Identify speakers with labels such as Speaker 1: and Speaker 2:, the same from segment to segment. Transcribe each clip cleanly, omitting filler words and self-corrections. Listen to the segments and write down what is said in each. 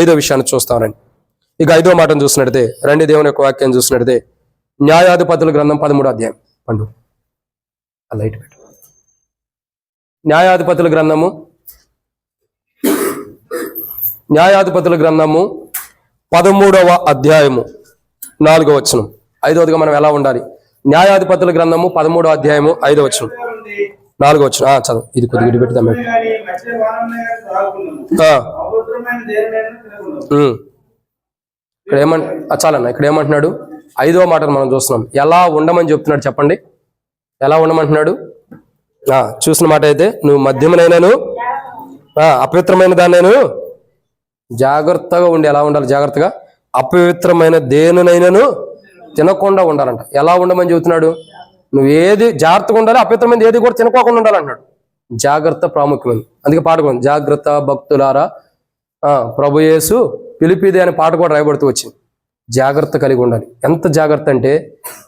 Speaker 1: ఐదో విషయాన్ని చూస్తామండి. ఇక ఐదో మాటను చూసినట్టే రండి, దేవుని యొక్క వాక్యాన్ని చూసినట్టే న్యాయాధిపతుల గ్రంథం 13వ అధ్యాయం. పండు ఆ లైట్ పెట్టు. న్యాయాధిపతుల గ్రంథము 13వ అధ్యాయము 4వ వచనం. ఐదవదిగా మనం ఎలా ఉండాలి? న్యాయాధిపతుల గ్రంథము 13వ అధ్యాయము 5వ వచనం 4వ వచనం. చదువు, ఇది కొద్దిగా ఇటు పెడతాం. ఇక్కడ చాలన్నా, ఇక్కడ ఏమంటున్నాడు? 5వ మాటను మనం చూస్తున్నాం. ఎలా ఉండమని చెప్తున్నాడు చెప్పండి. ఎలా ఉండమంటున్నాడు? చూసిన మాట అయితే, నువ్వు మద్యమునైనాను అపవిత్రమైన దాన్నైనా జాగ్రత్తగా ఉండి. ఎలా ఉండాలి? జాగ్రత్తగా అపవిత్రమైన దేనినైనాను తినకుండా ఉండాలంట. ఎలా ఉండమని చెబుతున్నాడు? నువ్వు ఏది జాగ్రత్తగా ఉండాలి, అపవిత్రమైన ఏది కూడా తినకోకుండా ఉండాలంటున్నాడు. జాగ్రత్త ప్రాముఖ్యమైనది. అందుకే పాట కూడా, జాగ్రత్త భక్తులారా ప్రభు యేసు పిలిపిదే అనే పాట కూడా రాయబడుతూ వచ్చింది. జాగ్రత్త కలిగి ఉండాలి. ఎంత జాగ్రత్త అంటే,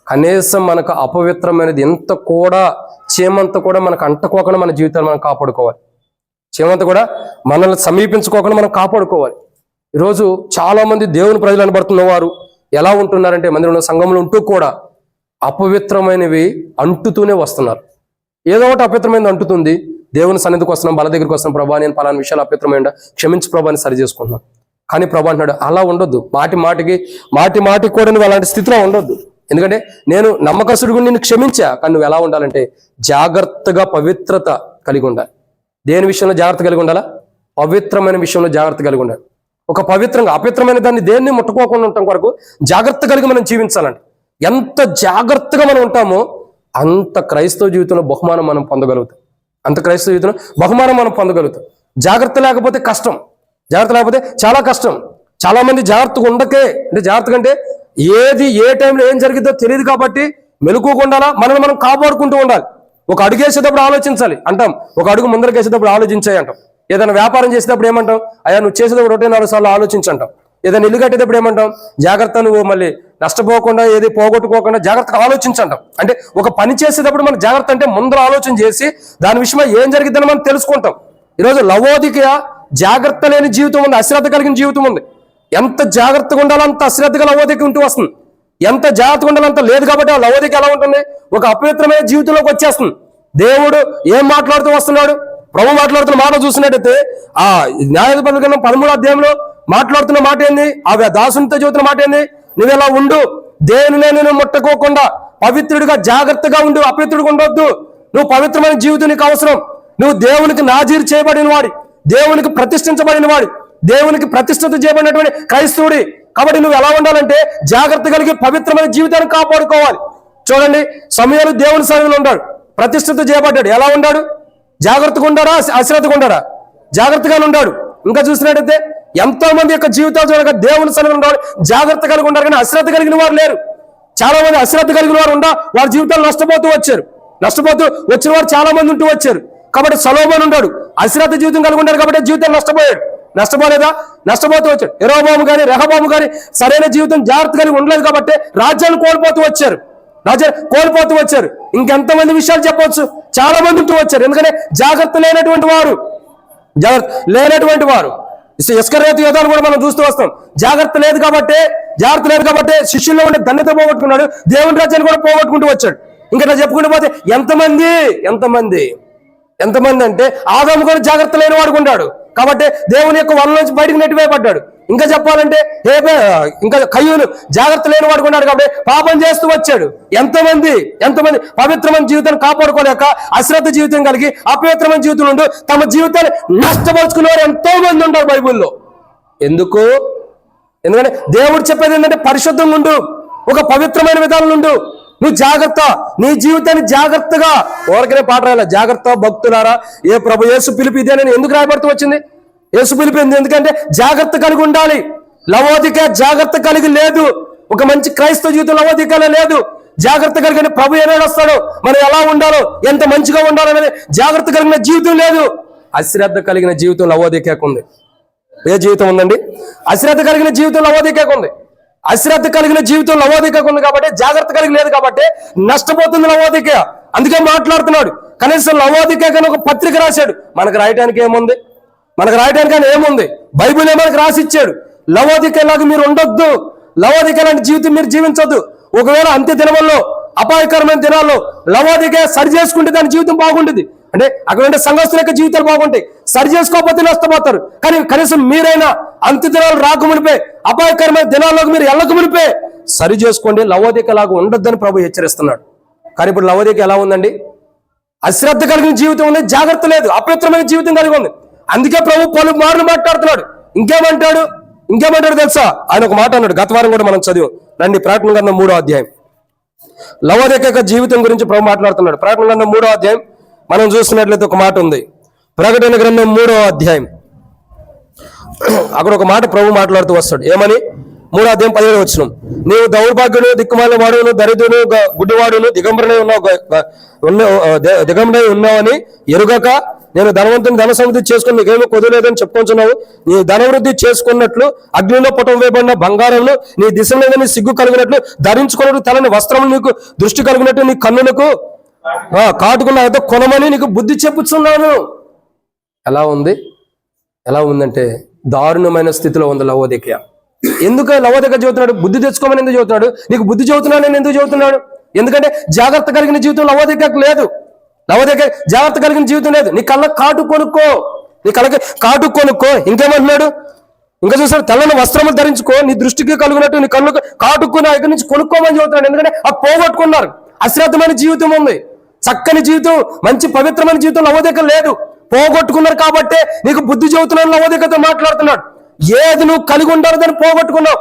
Speaker 1: కనీసం మనకు అపవిత్రమైనది ఎంత కూడా, చీమంత కూడా మనకు అంటుకోకుండా మన జీవితాన్ని మనం కాపాడుకోవాలి. చీమంత కూడా మనల్ని సమీపించుకోకుండా మనం కాపాడుకోవాలి. ఈరోజు చాలా మంది దేవుని ప్రజలు అనబడుతున్న వారు ఎలా ఉంటున్నారంటే, మందిరంలో సంఘంలో ఉంటూ కూడా అపవిత్రమైనవి అంటుతూనే వస్తున్నారు. ఏదో ఒకటి అపవిత్రమైనది అంటుతుంది. దేవుని సన్నిధికి వస్తున్నాం, బల దగ్గరికి వస్తున్నాం, ప్రభా నేను పలానా విషయాలు అపవిత్రమైన క్షమించు ప్రభాని సరి చేసుకుంటున్నాం. కానీ ప్రభా అంటున్నాడు, అలా ఉండొద్దు. మాటి మాటికి కూడా నువ్వు అలాంటి స్థితిలో ఉండొద్దు. ఎందుకంటే నేను నమ్మకస్తుడిగా నిన్ను క్షమించా, కానీ నువ్వు ఎలా ఉండాలంటే జాగ్రత్తగా పవిత్రత కలిగి ఉండాలి. దేని విషయంలో జాగ్రత్త కలిగి ఉండాలా? పవిత్రమైన విషయంలో జాగ్రత్త కలిగి ఉండాలి. ఒక పవిత్రంగా అపవిత్రమైన దాన్ని దేన్ని ముట్టుకోకుండా ఉండటం కొరకు జాగ్రత్త కలిగి మనం జీవించాలండి. ఎంత జాగ్రత్తగా మనం ఉంటామో అంత క్రైస్తవ జీవితంలో బహుమానం మనం పొందగలుగుతాం. అంత క్రైస్తవ జీవితంలో బహుమానం మనం పొందగలుగుతాం. జాగ్రత్త లేకపోతే కష్టం. జాగ్రత్త లేకపోతే చాలా కష్టం. చాలా మంది జాగ్రత్తగా ఉండకే, అంటే జాగ్రత్తగా అంటే ఏది ఏ టైంలో ఏం జరిగిద్దో తెలియదు కాబట్టి మెలకువగా మనల్ని మనం కాపాడుకుంటూ ఉండాలి. ఒక అడుగు వేసేటప్పుడు ఆలోచించాలి అంటాం, ఒక అడుగు ముందరకు వేసేటప్పుడు ఆలోచించాయి అంటాం. ఏదైనా వ్యాపారం చేసేటప్పుడు ఏమంటాం? అయ్యా నువ్వు చేసేటప్పుడు 1-4 సార్లు ఆలోచించంటాం. ఏదైనా ఇల్లు కట్టేటప్పుడు ఏమంటాం? జాగ్రత్త, నువ్వు మళ్ళీ నష్టపోకుండా ఏది పోగొట్టుకోకుండా జాగ్రత్తగా ఆలోచించంటాం. అంటే ఒక పని చేసేటప్పుడు మనం జాగ్రత్త అంటే ముందర ఆలోచన చేసి దాని విషయమై ఏం జరిగిద్దని మనం తెలుసుకుంటాం. ఈరోజు లవోదికయ జాగ్రత్త లేని జీవితం ఉంది, అశ్రద్ధ కలిగిన జీవితం ఉంది. ఎంత జాగ్రత్తగా ఉండాలో అంత అశ్రద్ధగా లవోదిక ఉంటూ వస్తుంది. ఎంత జాగ్రత్తగా ఉండాలో అంత లేదు కాబట్టి ఆ లవోదిక ఎలా ఉంటుంది? ఒక అపవిత్రమైన జీవితంలోకి వచ్చేస్తుంది. దేవుడు ఏం మాట్లాడుతూ వస్తున్నాడు? ప్రభు మాట్లాడుతున్న మాట చూసినట్టయితే ఆ న్యాయాధిపతుల గ్రంథం 13వ అధ్యాయంలో మాట్లాడుతున్న మాట ఏంది? ఆ దాసునితో చెబుతున్న మాట ఏంది? నువ్వు ఎలా ఉండు, దేనినే నేను ముట్టుకోకుండా పవిత్రుడిగా జాగ్రత్తగా ఉండు, అపవిత్రుడిగా ఉండొద్దు. నువ్వు పవిత్రమైన జీవితం నీకు అవసరం. నువ్వు దేవునికి నాజీరు చేయబడిన వాడి, దేవునికి ప్రతిష్ఠించబడిన వాడి, దేవునికి ప్రతిష్ఠిత చేయబడినటువంటి క్రైస్తవుడి. కాబట్టి నువ్వు ఎలా ఉండాలంటే జాగ్రత్త కలిగి పవిత్రమైన జీవితాన్ని కాపాడుకోవాలి. చూడండి, సమయాలు దేవుని సన్నిధిలో ఉంటాడు, ప్రతిష్ఠిత చేయబడ్డాడు. ఎలా ఉన్నాడు? జాగ్రత్తగా ఉండాడా, అశ్రద్ధగా ఉండాడా? జాగ్రత్తగానే ఉన్నాడు. ఇంకా చూసినట్టయితే ఎంతో మంది యొక్క జీవితాలు చూడగా దేవుని సన్నిధిలో ఉంటారు, జాగ్రత్త కలిగి ఉంటారు, కానీ అశ్రద్ధ కలిగిన వారు లేరు. చాలా మంది అశ్రద్ధ కలిగిన వారు వారి జీవితాలు నష్టపోతూ వచ్చారు. నష్టపోతూ వచ్చిన వారు చాలా మంది ఉంటూ వచ్చారు. కాబట్టి సొలొమోను ఉన్నాడు, అశ్రద్ధ జీవితం కలిగి ఉంటారు కాబట్టి జీవితాలు నష్టపోయాడు. నష్టపోలేదా? నష్టపోతూ వచ్చాడు. యెరోబోము కానీ రెహబాము కానీ సరైన జీవితం జాగ్రత్త కలిగి ఉండలేదు కాబట్టి రాజ్యాలు కోల్పోతూ వచ్చారు. ఇంకెంతమంది విషయాలు చెప్పవచ్చు? చాలా మంది ఉంటూ వచ్చారు. ఎందుకంటే జాగ్రత్త లేనటువంటి వారు ఇస్కరియోతు యోధాను కూడా మనం చూస్తూ వస్తాం. జాగ్రత్త లేదు కాబట్టి శిష్యుల్లో ఉండే ధన్యత పోగొట్టుకున్నాడు, దేవుని రాజ్యాన్ని కూడా పోగొట్టుకుంటూ వచ్చాడు. ఇంకా నా చెప్పుకుంటూ పోతే ఎంతమంది అంటే ఆదాము కూడా జాగ్రత్త లేని వాడుకుంటాడు కాబట్టి దేవుని యొక్క వల నుంచి బయటకు నెట్టివేయబడ్డాడు. ఇంకా చెప్పాలంటే ఇంకా కయ్యూను జాగ్రత్త లేని వాడుకున్నాడు కాబట్టి పాపం చేస్తూ వచ్చాడు. ఎంతమంది పవిత్రమైన జీవితాన్ని కాపాడుకోలేక అశ్రద్ధ జీవితం కలిగి అపవిత్రమైన జీవితం ఉంటూ తమ జీవితాన్ని నష్టపరుచుకునేవారు ఎంతో మంది ఉంటారు బైబిల్లో. ఎందుకంటే దేవుడు చెప్పేది ఏంటంటే పరిశుద్ధంగా ఉండు, ఒక పవిత్రమైన విధానం ఉండు. నువ్వు జాగ్రత్త, నీ జీవితాన్ని జాగ్రత్తగా, ఎవరికైనా పాట రాయాలి, జాగ్రత్త భక్తులారా ఏ ప్రభు యేసు పిలుపు ఇదే అని ఎందుకు రాయబడుతూ వచ్చింది? యేసు పిలుపు ఎందుకంటే జాగ్రత్త కలిగి ఉండాలి. లవోదిక జాగ్రత్త కలిగి లేదు. ఒక మంచి క్రైస్తవ జీవితం లవోదికలో లేదు. జాగ్రత్త కలిగిన ప్రభు ఏనాడు వస్తాడో, మనం ఎలా ఉండాలో, ఎంత మంచిగా ఉండాలనేది జాగ్రత్త కలిగిన జీవితం లేదు. అశ్రద్ధ కలిగిన జీవితం లవోదికకు ఉంది. ఏ జీవితం ఉందండి? అశ్రద్ధ కలిగిన జీవితం లవోదికకు ఉంది. అశ్రద్ధ కలిగిన జీవితం లవోదికకు ఉంది కాబట్టి, జాగ్రత్త కలిగి లేదు కాబట్టి నష్టపోతుంది లవోదిక. అందుకే మాట్లాడుతున్నాడు. కనీసం లవోదిక ఒక పత్రిక రాశాడు. మనకు రాయటానికి ఏముంది? మనకు రాయడానికి ఏముంది? బైబిలే మనకు రాసి ఇచ్చాడు. లవోదికలాగా మీరు ఉండొద్దు, లవోదిక లాంటి జీవితం మీరు జీవించొద్దు. ఒకవేళ అంత్య దినముల్లో, అపాయకరమైన దినాల్లో లవోదిక సరి చేసుకుంటే దాని జీవితం బాగుంటుంది. అంటే అక్కడ ఉండే సంఘస్థుల యొక్క జీవితాలు బాగుంటాయి. సరి చేసుకోకపోతే నష్టపోతారు. కానీ కనీసం మీరైనా అంత్య దినాలు రాకమునిపే, అపాయకరమైన దినాల్లోకి మీరు వెళ్ళక మునిపే సరి చేసుకోండి. లవోదిక లాగా ఉండొద్దని ప్రభు హెచ్చరిస్తున్నాడు. కానీ ఇప్పుడు లవోదిక ఎలా ఉందండి? అశ్రద్ధ కలిగిన జీవితం ఉంది, జాగ్రత్త లేదు, అపవిత్రమైన జీవితం కలిగి ఉంది. అందుకే ప్రభు పలు మార్లు మాట్లాడుతున్నాడు. ఇంకేమంటాడు తెలుసా? ఆయన ఒక మాట అన్నాడు, గత వారం కూడా మనం చదివాం. రండి, ప్రకటన గ్రంథం 3వ అధ్యాయం. లవోదిక యొక్క జీవితం గురించి ప్రభు మాట్లాడుతున్నాడు. ప్రకటన గ్రంథం 3వ అధ్యాయం మనం చూస్తున్నట్లయితే ఒక మాట ఉంది. ప్రకటన గ్రంథం 3వ అధ్యాయం, అక్కడ ఒక మాట ప్రభు మాట్లాడుతూ వస్తాడు. ఏమని? 3వ అధ్యాయం 17వ వచనం. నీవు దౌర్భాగ్యుడు, దిక్కుమాలిన వాడును, దరిద్రుడు, గుడ్డివాడును, దిగంబరనై ఉన్నావని ఎరుగక నేను ధనవంతుని ధన సమృద్ధి చేసుకుని నీకేమో కొదలేదని చెప్పుకుంటున్నావు. నీ ధనవృద్ధి చేసుకున్నట్లు అగ్నిలో పుటం వేయబడిన బంగారంలో నీ దిశ మీద నీ సిగ్గు కలిగినట్లు ధరించుకున్నట్లు తెల్లని వస్త్రములు నీకు దృష్టి కలిగినట్టు నీ కన్నులకు కాటుకున్న అయితే కొనమని నీకు బుద్ధి చెప్పుచున్నాను. ఎలా ఉందంటే దారుణమైన స్థితిలో ఉంది లవోదిక. ఎందుకు లవోదిక చెబుతున్నాడు? బుద్ధి తెచ్చుకోమని ఎందుకు చెబుతున్నాడు? నీకు బుద్ధి చెబుతున్నాను నేను ఎందుకు చెబుతున్నాడు? ఎందుకంటే జాగ్రత్త కలిగిన జీవితం లవోదికకు లేదు. లవోదిక జాగ్రత్త కలిగిన జీవితం లేదు. నీ కళ్ళకి కాటు కొనుక్కో. ఇంకేమంటున్నాడు? ఇంకా చూసాడు, తెల్లని వస్త్రములు ధరించుకో, నీ దృష్టికి కలుగునట్టు నీ కళ్ళకు కాటుకుని దగ్గర నుంచి కొనుక్కోమని చెబుతున్నాడు. ఎందుకంటే ఆ పోగొట్టుకున్నారు. అశ్రద్ధమైన జీవితం ఉంది, చక్కని జీవితం, మంచి పవిత్రమైన జీవితం లవోదిక లేదు. పోగొట్టుకున్నారు కాబట్టే నీకు బుద్ధి చెబుతున్నాను లవోదికతో మాట్లాడుతున్నాడు. ఏది నువ్వు కలిగి ఉండాలో దాన్ని పోగొట్టుకున్నావు,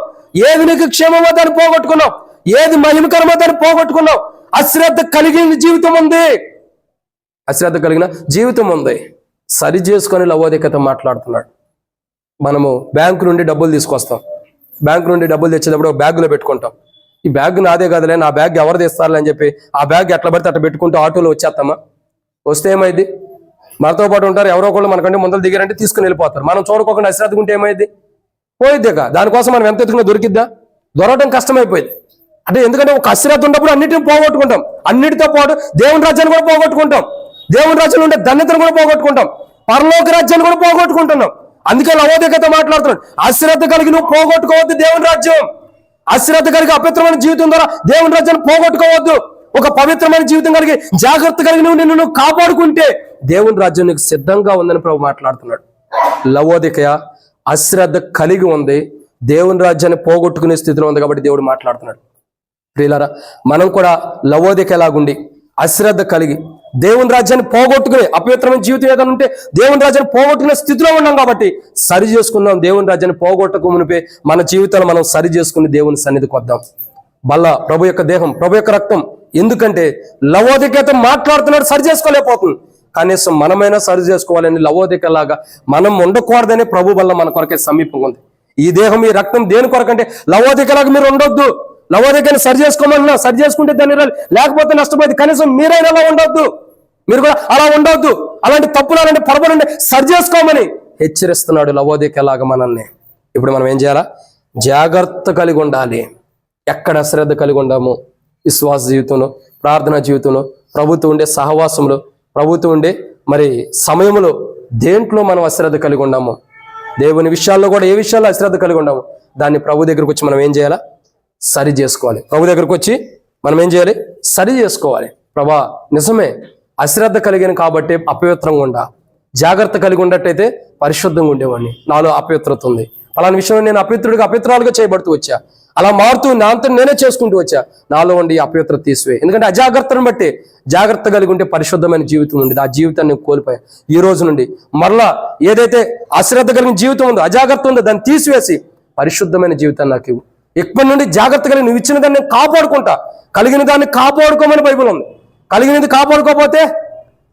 Speaker 1: ఏది నీకు క్షేమమో దాన్ని పోగొట్టుకున్నావు, ఏది మహిమకరమో దాన్ని పోగొట్టుకున్నావు. అశ్రద్ధ కలిగిన జీవితం ఉంది. సరి చేసుకొని లవోదికతో మాట్లాడుతున్నాడు. మనము బ్యాంకు నుండి డబ్బులు తీసుకొస్తాం. బ్యాంకు నుండి డబ్బులు తెచ్చేటప్పుడు బ్యాగులో పెట్టుకుంటాం. ఈ బ్యాగ్ నాదే కదలే, నా బ్యాగ్ ఎవరు తెస్తారులే అని చెప్పి ఆ బ్యాగ్ ఎట్లా పడితే అట్లా పెట్టుకుంటూ ఆటోలో వచ్చేస్తామా? వస్తే ఏమైంది? మనతో పాటు ఉంటారు, ఎవరో ఒకళ్ళు మనకంటే ముందలు దిగారంటే తీసుకుని వెళ్ళిపోతారు. మనం చూడకోకుండా అశ్రద్ధకుంటే ఏమైంది? పోయిద్దిగా. దానికోసం మనం ఎంత ఎత్తుకున్నా దొరికిద్దా? దొరకడం కష్టమైపోయింది. అంటే ఎందుకంటే ఒక అశ్రద్ధ ఉన్నప్పుడు అన్నిటిని పోగొట్టుకుంటాం. అన్నిటితో పాటు దేవుని రాజ్యాన్ని కూడా పోగొట్టుకుంటాం. దేవుని రాజ్యంలో ఉండే ధన్యతను కూడా పోగొట్టుకుంటాం. పరలోక రాజ్యాన్ని కూడా పోగొట్టుకుంటున్నాం. అందుకే లవోదికతో మాట్లాడుతున్నాడు. అశ్రద్ధ కలిగి నువ్వు పోగొట్టుకోవద్దు దేవుని రాజ్యం. అశ్రద్ధ కలిగి అపవిత్రమైన జీవితం ద్వారా దేవుని రాజ్యాన్ని పోగొట్టుకోవద్దు. ఒక పవిత్రమైన జీవితం కలిగి జాగ్రత్త కలిగి నిన్ను కాపాడుకుంటే దేవుని రాజ్యం నీకు సిద్ధంగా ఉందని ప్రభు మాట్లాడుతున్నాడు. లవోదిక అశ్రద్ధ కలిగి ఉంది, దేవుని రాజ్యాన్ని పోగొట్టుకునే స్థితిలో ఉంది కాబట్టి దేవుడు మాట్లాడుతున్నాడు. ప్రియులారా, మనం కూడా లవోదిక ఎలాగుండి అశ్రద్ధ కలిగి దేవుని రాజ్యాన్ని పోగొట్టుకునే అపవిత్రమైన జీవితం ఏదైనా ఉంటే దేవుని రాజ్యాన్ని పోగొట్టుకునే స్థితిలో ఉన్నాం కాబట్టి సరి చేసుకుందాం. దేవుని రాజ్యాన్ని పోగొట్టకు మునిపే మన జీవితాలు మనం సరి చేసుకుని దేవుని సన్నిధికి వద్దాం. బల్ల ప్రభు యొక్క దేహం, ప్రభు యొక్క రక్తం. ఎందుకంటే లవోదికతో మాట్లాడుతున్నాడు, సరి చేసుకోలేకపోతుంది. కనీసం మనమైనా సరి చేసుకోవాలని లవోదికలాగా మనం ఉండకూడదని ప్రభు వల్ల మన కొరకే సమీపంగా ఉంది. ఈ దేహం, ఈ రక్తం దేని కొరకంటే లవోదికలాగా మీరు ఉండొద్దు. లవోదికని సరి చేసుకోమన్నా సరి చేసుకుంటే దాన్ని లేకపోతే నష్టపోయింది. కనీసం మీరైనా అలా ఉండొద్దు, మీరు కూడా అలా ఉండొద్దు. అలాంటి తప్పులు, అలాంటి పొరపాటు సరి చేసుకోమని హెచ్చరిస్తున్నాడు లవోదికలాగా మనల్ని. ఇప్పుడు మనం ఏం చేయాలా? జాగ్రత్త కలిగి ఉండాలి. ఎక్కడ అశ్రద్ధ కలిగి ఉండాము? విశ్వాస జీవితంలో, ప్రార్థనా జీవితంలో, ప్రభుత్వం ఉండే సహవాసంలో, ప్రభుత్వం ఉండే మరి సమయంలో దేంట్లో మనం అశ్రద్ధ కలిగి ఉన్నాము? దేవుని విషయాల్లో కూడా ఏ విషయాల్లో అశ్రద్ధ కలిగి ఉన్నాము దాన్ని ప్రభు దగ్గరకు వచ్చి మనం ఏం చేయాలా? సరి చేసుకోవాలి. ప్రభు దగ్గరకు వచ్చి మనం ఏం చేయాలి? సరి చేసుకోవాలి. ప్రభా, నిజమే అశ్రద్ధ కలిగిన కాబట్టి అపవిత్రంగా ఉండా, జాగ్రత్త కలిగి ఉన్నట్టయితే పరిశుద్ధంగా ఉండేవాడిని. నాలో అపవిత్రత ఉంది, అలాంటి విషయంలో నేను అపవిత్రాలుగా చేయబడుతూ వచ్చా, అలా మారుతూ నా అంతా నేనే చేసుకుంటూ వచ్చా. నాలో ఉండి అపవిత్రత తీసివే. ఎందుకంటే అజాగ్రత్తను బట్టి జాగ్రత్త కలిగి ఉంటే పరిశుద్ధమైన జీవితం ఉండేది. ఆ జీవితాన్ని కోల్పోయా. ఈ రోజు నుండి మరలా ఏదైతే అశ్రద్ధ కలిగిన జీవితం ఉందో, అజాగ్రత్త ఉందో దాన్ని తీసివేసి పరిశుద్ధమైన జీవితాన్ని నాకు ఇవ్వు. ఇప్పటి నుండి జాగ్రత్త కలిగి నువ్వు ఇచ్చిన దాన్ని కాపాడుకుంటా. కలిగిన దాన్ని కాపాడుకోమని బైబిల్ ఉంది. కలిగినది కాపాడుకోకపోతే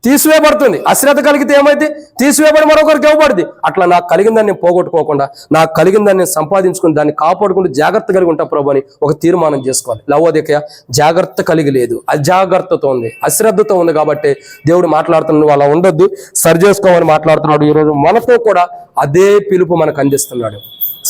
Speaker 1: తీసివేయబడుతుంది. అశ్రద్ధ కలిగితే ఏమైతే తీసివేయబడి మరొకరికి ఇవ్వబడింది. అట్లా నాకు కలిగిన దాన్ని పోగొట్టుకోకుండా నాకు కలిగిన దాన్ని సంపాదించుకుని దాన్ని కాపాడుకుంటూ జాగ్రత్త కలిగి ఉంటా ప్రభు అని ఒక తీర్మానం చేసుకోవాలి. లవోదిక జాగ్రత్త కలిగి లేదు, అజాగ్రత్తతో ఉంది, అశ్రద్ధతో ఉంది. కాబట్టి దేవుడు మాట్లాడుతున్నాడు, నువ్వు అలా ఉండొద్దు, సరి చేసుకోమని మాట్లాడుతున్నాడు. ఈరోజు మనతో కూడా అదే పిలుపు మనకు అందిస్తున్నాడు.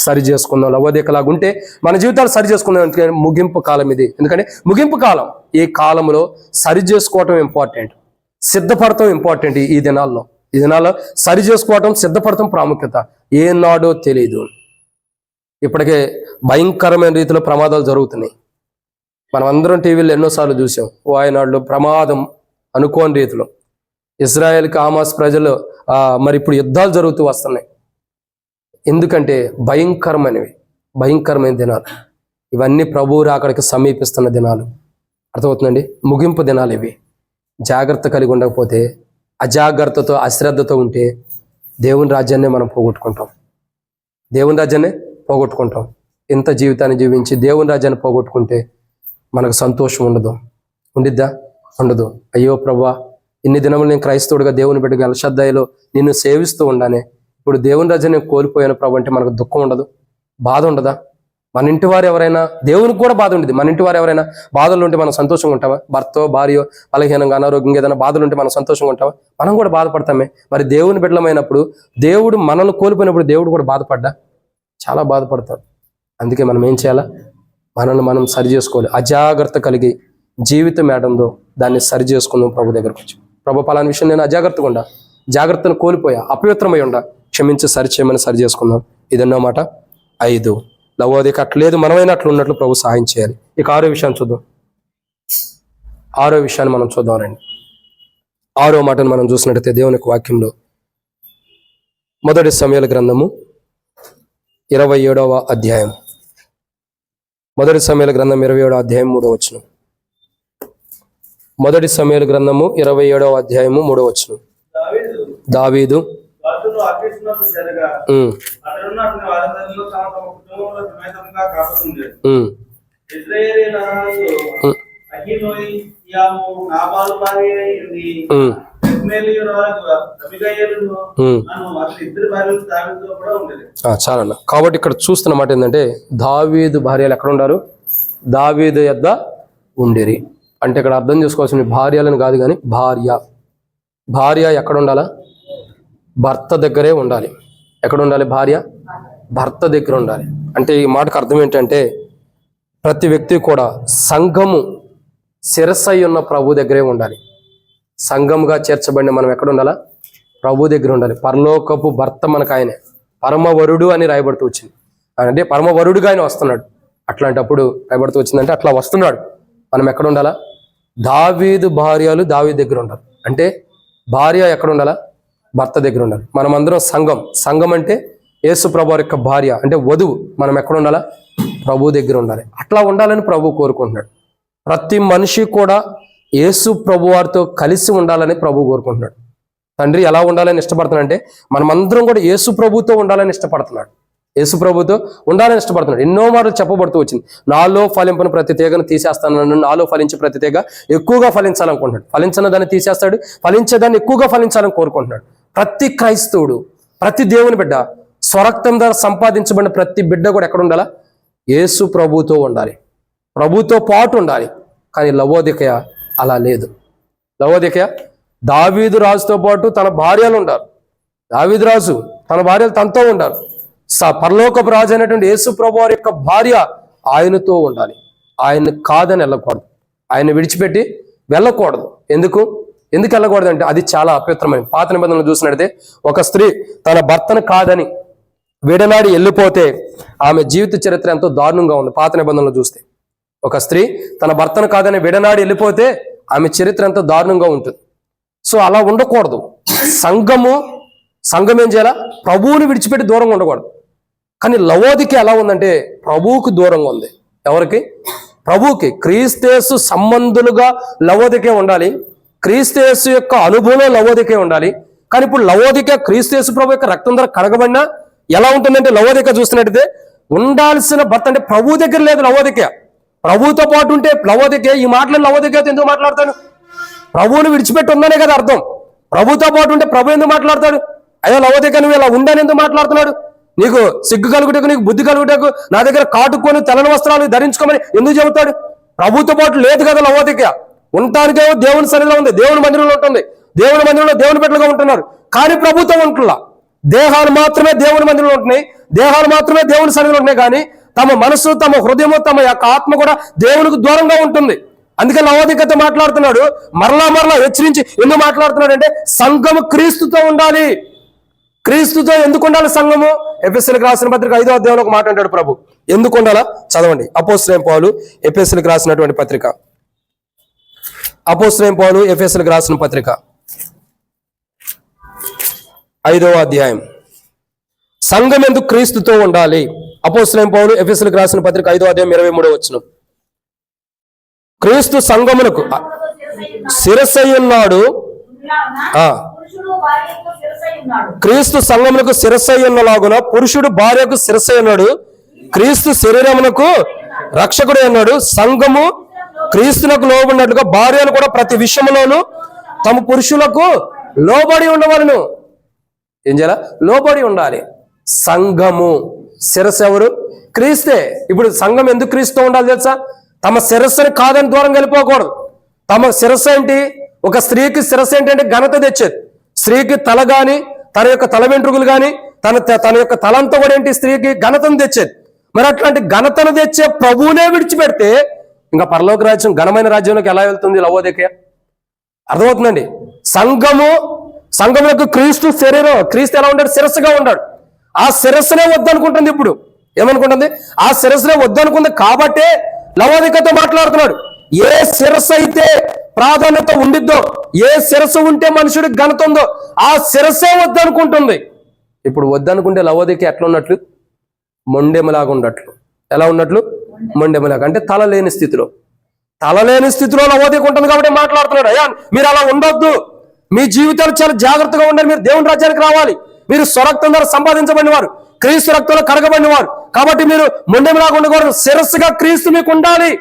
Speaker 1: సరి చేసుకుందాం. లవోదికలాగా ఉంటే మన జీవితాలు సరి చేసుకుందాం. ముగింపు కాలం ఇది. ఎందుకంటే ముగింపు కాలం. ఈ కాలంలో సరి చేసుకోవటం ఇంపార్టెంట్, సిద్ధపడటం ఇంపార్టెంట్. ఈ దినాల్లో ఈ దినాల్లో సరి చేసుకోవటం, సిద్ధపడటం ప్రాముఖ్యత ఏనాడో తెలియదు. ఇప్పటికే భయంకరమైన రీతిలో ప్రమాదాలు జరుగుతున్నాయి. మనం అందరం టీవీలో ఎన్నోసార్లు చూసాం. వాయనాడులో ప్రమాదం అనుకోని రీతిలో ఇజ్రాయెల్కి హమాస్ ప్రజలు మరి ఇప్పుడు యుద్ధాలు జరుగుతూ వస్తున్నాయి. ఎందుకంటే భయంకరమైన దినాలు ఇవన్నీ. ప్రభువు రాకడికి సమీపిస్తున్న దినాలు. అర్థమవుతుందండి? ముగింపు దినాలు ఇవి. జాగ్రత్త కలిగి ఉండకపోతే, అజాగ్రత్తతో అశ్రద్ధతో ఉంటే దేవుని రాజ్యాన్ని మనం పోగొట్టుకుంటాం. ఇంత జీవితాన్ని జీవించి దేవుని రాజ్యాన్ని పోగొట్టుకుంటే మనకు సంతోషం ఉండిద్దా? ఉండదు. అయ్యో ప్రభువా, ఇన్ని దినములు నేను క్రైస్తవుడిగా దేవుని బిడ్డగా అలశ్రద్ధలో నిన్ను సేవిస్తూ ఉండానే, ఇప్పుడు దేవుని రాజ్యాన్ని కోల్పోయాను ప్రభు అంటే మనకు దుఃఖం ఉండదు? బాధ ఉండదా? మన ఇంటి వారు ఎవరైనా, దేవునికి కూడా బాధ ఉండేది. మన ఇంటి వారు ఎవరైనా బాధలు ఉంటే మనం సంతోషంగా ఉంటామా? భర్తో భార్యో బలహీనంగా అనారోగ్యంగా ఏదైనా బాధలు ఉంటే మనం సంతోషంగా ఉంటామా? మనం కూడా బాధపడతామే. మరి దేవుని బిడ్డలమైనప్పుడు, దేవుడు మనల్ని కోల్పోయినప్పుడు దేవుడు కూడా బాధపడ్డా? చాలా బాధపడతాడు. అందుకే మనం ఏం చేయాలా? మనల్ని మనం సరి చేసుకోవాలి. అజాగ్రత్త కలిగి జీవితం ఏడందో దాన్ని సరి చేసుకుందాం. ప్రభు దగ్గరకు వచ్చి, ప్రభు పలానా విషయం నేను అజాగ్రత్తగా ఉండా, జాగ్రత్తను కోల్పోయా, అపవిత్రమై ఉండా, క్షమించి సరి చేయమని సరి చేసుకుందాం. ఇదన్నమాట 5. లవోదిక అట్లేదు, మనమైనా అట్లా ఉన్నట్లు ప్రభు సహాయం చేయాలి. ఇక 6వ విషయాన్ని చూద్దాం. 6వ విషయాన్ని మనం చూద్దాం రండి. 6వ మాటను మనం చూసినట్టయితే దేవుని యొక్క వాక్యంలో మొదటి సమూయేలు గ్రంథము 27వ అధ్యాయం. మొదటి సమూయేలు గ్రంథం 27వ అధ్యాయం 3వ వచనం. మొదటి సమూయేలు గ్రంథము 27వ అధ్యాయము 3వ వచనం. దావీదు చాలన్న. కాబట్టి ఇక్కడ చూస్తున్న మాట ఏంటంటే, దావీదు భార్యలు ఎక్కడ ఉండారు? దావీదు యొద్ద ఉండిరి. అంటే ఇక్కడ అర్థం చేసుకోవాల్సిన భార్యలను కాదు, కానీ భార్య ఎక్కడ ఉండాలా? భర్త దగ్గరే ఉండాలి. ఎక్కడ ఉండాలి? భార్య భర్త దగ్గర ఉండాలి. అంటే ఈ మాటకు అర్థం ఏంటంటే, ప్రతి వ్యక్తి కూడా సంఘము శిరస్సై ఉన్న ప్రభు దగ్గరే ఉండాలి. సంఘముగా చేర్చబడిన మనం ఎక్కడ ఉండాలా? ప్రభు దగ్గర ఉండాలి. పరలోకపు భర్త మనకు ఆయనే, పరమవరుడు అని రాయబడుతూ వచ్చింది. అంటే పరమవరుడుగా ఆయన వస్తున్నాడు. అట్లాంటప్పుడు రాయబడుతూ వచ్చిందంటే అట్లా వస్తున్నాడు. మనం ఎక్కడ ఉండాలా? దావీదు భార్యలు దావీదు దగ్గర ఉండాలి. అంటే భార్య ఎక్కడ ఉండాలా? భర్త దగ్గర ఉండాలి. మనమందరం సంఘం అంటే యేసు ప్రభు యొక్క భార్య అంటే వధువు. మనం ఎక్కడ ఉండాలా? ప్రభు దగ్గర ఉండాలి. అట్లా ఉండాలని ప్రభు కోరుకుంటున్నాడు. ప్రతి మనిషి కూడా యేసు ప్రభు వారితో కలిసి ఉండాలని ప్రభు కోరుకుంటున్నాడు. తండ్రి ఎలా ఉండాలని ఇష్టపడుతున్నాడు అంటే, మనమందరం కూడా యేసు ప్రభుతో ఉండాలని ఇష్టపడుతున్నాడు. యేసు ప్రభుతో ఉండాలని ఇష్టపడుతున్నాడు. ఎన్నో మాటలు చెప్పబడుతూ వచ్చింది. నాలో ఫలింపను ప్రతి తీగను తీసేస్తాను, నాలో ఫలించి ప్రతి తీగ ఎక్కువగా ఫలించాలనుకుంటున్నాడు. ఫలించిన దాన్ని తీసేస్తాడు, ఫలించేదాన్ని ఎక్కువగా ఫలించాలని కోరుకుంటున్నాడు. ప్రతి క్రైస్తవుడు, ప్రతి దేవుని బిడ్డ, స్వరక్తం ద్వారా సంపాదించబడిన ప్రతి బిడ్డ కూడా ఎక్కడ ఉండాలా? యేసు ప్రభుతో ఉండాలి, ప్రభుతో పాటు ఉండాలి. కానీ లవోదికయ అలా లేదు. లవోదికయ దావీదు రాజుతో పాటు తన భార్యలు ఉండాలి. దావీదు రాజు తన భార్యలు తనతో ఉండాలి. పరలోకపు రాజు అయినటువంటి యేసు ప్రభు వారి యొక్క భార్య ఆయనతో ఉండాలి. ఆయన్ని కాదని వెళ్ళకూడదు, ఆయన విడిచిపెట్టి వెళ్ళకూడదు. ఎందుకు వెళ్ళకూడదు అంటే అది చాలా అపవిత్రమైన. పాత నిబంధనలు చూసినట్టయితే ఒక స్త్రీ తన భర్తను కాదని విడనాడి వెళ్ళిపోతే ఆమె జీవిత చరిత్ర ఎంతో దారుణంగా ఉంది. పాత నిబంధనలు చూస్తే ఒక స్త్రీ తన భర్తను కాదని విడనాడి వెళ్ళిపోతే ఆమె చరిత్ర ఎంతో దారుణంగా ఉంటుంది. సో అలా ఉండకూడదు. సంఘం ఏం చేయాలా? ప్రభువుని విడిచిపెట్టి దూరంగా ఉండకూడదు. కానీ లవోదిక ఎలా ఉందంటే ప్రభువుకు దూరంగా ఉంది. ఎవరికి? ప్రభువుకి. క్రీస్తేసు సంబంధులుగా లవోదికే ఉండాలి. క్రీస్తేసు యొక్క అనుభవంలో లవోదికే ఉండాలి. కానీ ఇప్పుడు లవోదిక క్రీస్తేసు ప్రభు యొక్క రక్తం ద్వారా కడగబడినా ఎలా ఉంటుందంటే, లవోదిక చూస్తున్నట్టయితే ఉండాల్సిన భర్త అంటే ప్రభు దగ్గర లేదు. లవోదిక ప్రభువుతో పాటు ఉంటే లవోదిక ఈ మాటలను లవోదికతో ఎందుకు మాట్లాడతాడు? ప్రభువుని విడిచిపెట్టి ఉందనే కదా అర్థం. ప్రభుతో పాటు ఉంటే ప్రభు ఎందుకు మాట్లాడతాడు? అయ్యో లవోదిక నువ్వు ఇలా ఉండని ఎందుకు మాట్లాడుతున్నాడు? నీకు సిగ్గు కలుగుటకు, నీకు బుద్ధి కలుగుటకు నా దగ్గర కాటుకొని తెల్లని వస్త్రాలు ధరించుకోమని ఎందుకు చెబుతాడు? ప్రభుతో పాటు లేదు కదా లవోదిక. ఉండటానికేమో దేవుని సన్నిధిలో ఉంది, దేవుని మందిరంలో ఉంటుంది, దేవుని మందిరంలో దేవుని బిడ్డలుగా ఉంటున్నారు. కానీ ప్రభుతో ఉంటున్నా. దేహాలు మాత్రమే దేవుని మందిరంలో ఉంటున్నాయి, దేహాలు మాత్రమే దేవుని సన్నిధిలో ఉంటున్నాయి. కానీ తమ మనసు, తమ హృదయము, తమ యొక్క ఆత్మ కూడా దేవునికి దూరంగా ఉంటుంది. అందుకే లవోదికతో మాట్లాడుతున్నాడు, మరలా హెచ్చరించి ఎందుకు మాట్లాడుతున్నాడు అంటే సంఘము క్రీస్తుతో ఉండాలి. క్రీస్తుతో ఎందుకు ఉండాలి సంఘము? ఎఫెసీయులకు రాసిన పత్రిక 5వ అధ్యాయంలో ఒక మాట అంటాడు ప్రభు. ఎందుకు ఉండాలా చదవండి. అపోస్తలుడైన పౌలు ఎఫెసీయులకు రాసినటువంటి పత్రిక, అపోస్తలుడైన పౌలు ఎఫెసీయులకు రాసిన పత్రిక 5వ అధ్యాయం. సంఘం ఎందుకు క్రీస్తుతో ఉండాలి? అపోస్తలుడైన పౌలు ఎఫెసీయులకు రాసిన పత్రిక 5వ అధ్యాయం 23వ వచనం. క్రీస్తు సంఘమునకు శిరస్సై ఉన్నాడు. క్రీస్తు సంఘమునకు శిరస్సై ఉన్నలాగున పురుషుడు భార్యకు శిరస్సై ఉన్నాడు. క్రీస్తు శరీరమునకు రక్షకుడే ఉన్నాడు. సంఘము క్రీస్తునకు లోబడినట్లుగా భార్యలు కూడా ప్రతి విషయంలోనూ తమ పురుషులకు లోబడి ఉండవలను. ఏం చేయాలి? లోబడి ఉండాలి. సంఘము శిరస్సు ఎవరు? క్రీస్తే. ఇప్పుడు సంఘం ఎందుకు క్రీస్తు ఉండాలి తెలుసా? తమ శిరస్సుని కాదని దూరం వెళ్ళిపోకూడదు. తమ శిరస్సు ఏంటి? ఒక స్త్రీకి శిరస్సు ఏంటంటే ఘనత తెచ్చేది. స్త్రీకి తల గాని, తన యొక్క తల వెంట్రుకలు గాని, తన యొక్క తలంతా కూడా ఏంటి? స్త్రీకి ఘనతను తెచ్చేది. మరి అట్లాంటి ఘనతను తెచ్చే ప్రభువునే విడిచిపెడితే ఇంకా పరలోక రాజ్యం, ఘనమైన రాజ్యంలోకి ఎలా వెళ్తుంది లవోదికయ? అర్థమవుతుందండి. సంఘములకు క్రీస్తు శరీరం, క్రీస్తు ఎలా ఉంటాడు? శిరస్సుగా ఉంటాడు. ఆ శిరస్సునే వద్దనుకుంటుంది. ఇప్పుడు ఏమనుకుంటుంది? ఆ శిరస్సునే వద్దనుకుంది కాబట్టే లవోదికతో మాట్లాడుతున్నాడు. ఏ శిరస్సు అయితే ప్రాధాన్యత ఉండిద్దో, ఏ శిరస్సు ఉంటే మనుషుడికి ఘనత ఉందో ఆ శిరస్సే వద్దనుకుంటుంది. ఇప్పుడు వద్దనుకుంటే లవోదిక ఎట్లా ఉన్నట్లు? మొండెములాగా ఉన్నట్లు. ఎలా ఉన్నట్లు? మొండెములాగా. అంటే తల లేని స్థితిలో లవోదిక ఉంటుంది కాబట్టి మాట్లాడుతున్నాడు. అయ్యా మీరు అలా ఉండొద్దు, మీ జీవితాలు చాలా జాగ్రత్తగా ఉండాలి, మీరు దేవుని రాజ్యానికి రావాలి, మీరు స్వరక్తం ద్వారా సంపాదించబడిన వారు, క్రీస్తు రక్తంలో కడగబడిన వారు, కాబట్టి మీరు మొండెములాగా ఉండకూడదు. శిరస్సుగా క్రీస్తు మీకు ఉండాలి.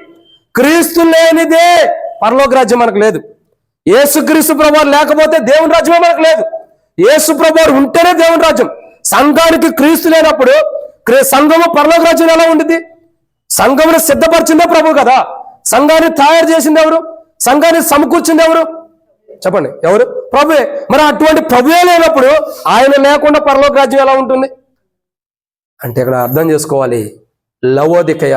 Speaker 1: క్రీస్తు లేనిదే పరలోక రాజ్యం మనకు లేదు. యేసుక్రీస్తు ప్రభువారు లేకపోతే దేవుని రాజ్యమే మనకు లేదు. యేసు ప్రభువారు ఉంటేనే దేవుని రాజ్యం. సంఘానికి క్రీస్తు లేనప్పుడు సంఘము పరలోక రాజ్యం ఎలా ఉంటుంది? సంఘమును సిద్ధపరిచిందే ప్రభు కదా. సంఘాన్ని తయారు చేసింది ఎవరు? సంఘాన్ని సమకూర్చింది ఎవరు? చెప్పండి, ఎవరు? ప్రభువే. మరి అటువంటి ప్రభువే లేనప్పుడు ఆయన లేకుండా పరలోక రాజ్యం ఎలా ఉంటుంది అంటే ఇక్కడ అర్థం చేసుకోవాలి. లవోదికయ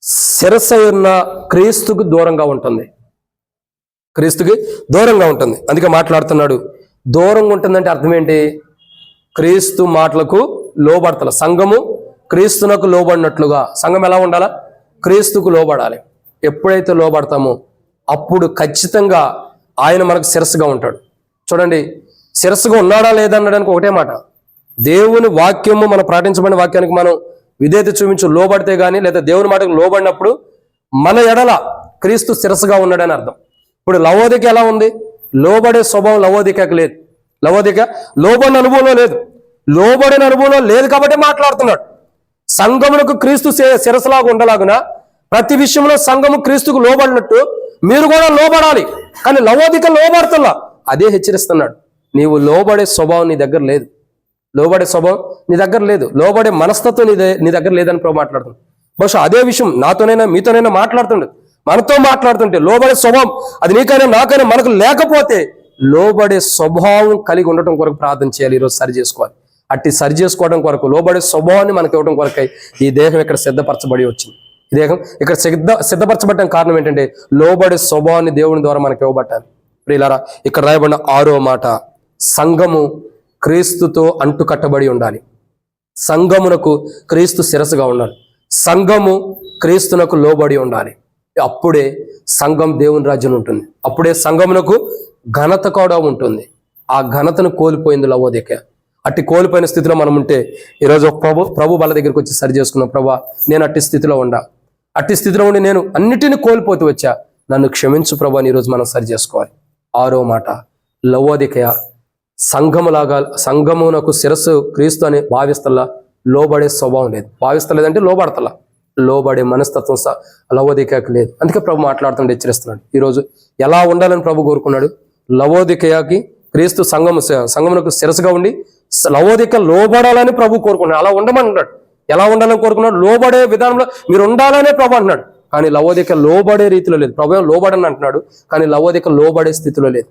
Speaker 1: శిరస్సు ఉన్న క్రీస్తుకు దూరంగా ఉంటుంది. క్రీస్తుకి దూరంగా ఉంటుంది. అందుకే మాట్లాడుతున్నాడు. దూరంగా ఉంటుందంటే అర్థం ఏంటి? క్రీస్తు మాటలకు లోబడతల. సంఘము క్రీస్తునకు లోబడినట్లుగా సంఘం ఎలా ఉండాలా? క్రీస్తుకు లోబడాలి. ఎప్పుడైతే లోబడతామో అప్పుడు ఖచ్చితంగా ఆయన మనకు శిరస్సుగా ఉంటాడు. చూడండి, శిరస్సుగా ఉన్నాడా లేదా అనడానికి ఒకటే మాట. దేవుని వాక్యము, మనం ప్రకటించబడిన వాక్యానికి మనం విధేయత చూపించు లోబడితే గానీ, లేదా దేవుని మాటకు లోబడినప్పుడు మన ఎడల క్రీస్తు శిరస్సుగా ఉన్నాడని అర్థం. ఇప్పుడు లవోదిక ఎలా ఉంది? లోబడే స్వభావం లవోదికకు లేదు. లవోదిక లోబడిన అనుభవంలో లేదు. లోబడిన అనుభవంలో లేదు కాబట్టి మాట్లాడుతున్నాడు. సంఘమునకు క్రీస్తు శిరస్సులాగా ఉండలాగున ప్రతి విషయంలో సంఘము క్రీస్తుకు లోబడినట్టు మీరు కూడా లోబడాలి. కానీ లవోదిక లోబడుతున్నా అదే హెచ్చరిస్తున్నాడు. నీవు లోబడే స్వభావం నీ దగ్గర లేదు. లోబడే స్వభావం నీ దగ్గర లేదు. లోబడే మనస్తత్వం నీ దగ్గర లేదని ప్రభు మాట్లాడుతున్నాడు. బహుశా అదే విషయం నాతోనైనా మీతోనైనా మాట్లాడుతుండదు. మనతో మాట్లాడుతుంటే లోబడే స్వభావం అది నీకైనా నాకైనా మనకు లేకపోతే లోబడే స్వభావం కలిగి ఉండటం కొరకు ప్రార్థన చేయాలి. ఈరోజు సరి చేసుకోవాలి. అట్టి సరి చేసుకోవడం కొరకు, లోబడే స్వభావాన్ని మనకు ఇవ్వడం కొరకై ఈ దేహం ఇక్కడ సిద్ధపరచబడి వచ్చింది. ఈ దేహం ఇక్కడ సిద్ధపరచబడటం కారణం ఏంటంటే లోబడే స్వభావాన్ని దేవుని ద్వారా మనకు ఇవ్వబట్టాలి. ప్రియులారా, ఇక్కడ రాయబడిన 6వ మాట, సంఘము క్రీస్తుతో అంటుకట్టబడి ఉండాలి. సంఘమునకు క్రీస్తు శిరస్సుగా ఉండాలి. సంఘము క్రీస్తునకు లోబడి ఉండాలి. అప్పుడే సంఘం దేవుని రాజ్యం ఉంటుంది. అప్పుడే సంఘమునకు ఘనత కూడా ఉంటుంది. ఆ ఘనతను కోల్పోయింది లవోదిక. అట్టి కోల్పోయిన స్థితిలో మనం ఉంటే ఈరోజు ప్రభు వాళ్ళ దగ్గరికి వచ్చి సరి చేసుకున్నాం. ప్రభా, నేను అట్టి స్థితిలో ఉండి నేను అన్నిటిని కోల్పోతూ వచ్చా, నన్ను క్షమించు ప్రభా అని ఈరోజు మనం సరి చేసుకోవాలి. 6వ మాట, లవోదికయ సంఘమునకు శిరస్సు క్రీస్తు అని భావిస్తల్లా, లోబడే స్వభావం లేదు. భావిస్తలేదంటే లోబడతల్లా. లోబడే మనస్తత్వం లవోదికయకు లేదు. అందుకే ప్రభు మాట్లాడుతుంటే హెచ్చరిస్తున్నాడు. ఈరోజు ఎలా ఉండాలని ప్రభు కోరుకున్నాడు? లవోదికయకి క్రీస్తు సంఘమునకు శిరస్సుగా ఉండి లవోదిక లోబడాలని ప్రభు కోరుకున్నాడు. అలా ఉండమన్నాడు. ఎలా ఉండాలని కోరుకున్నాడు? లోబడే విధానంలో మీరు ఉండాలనే ప్రభు అంటున్నాడు. కానీ లవోదిక లోబడే రీతిలో లేదు. ప్రభు లోబడని అంటున్నాడు, కానీ లవోదిక లోబడే స్థితిలో లేదు.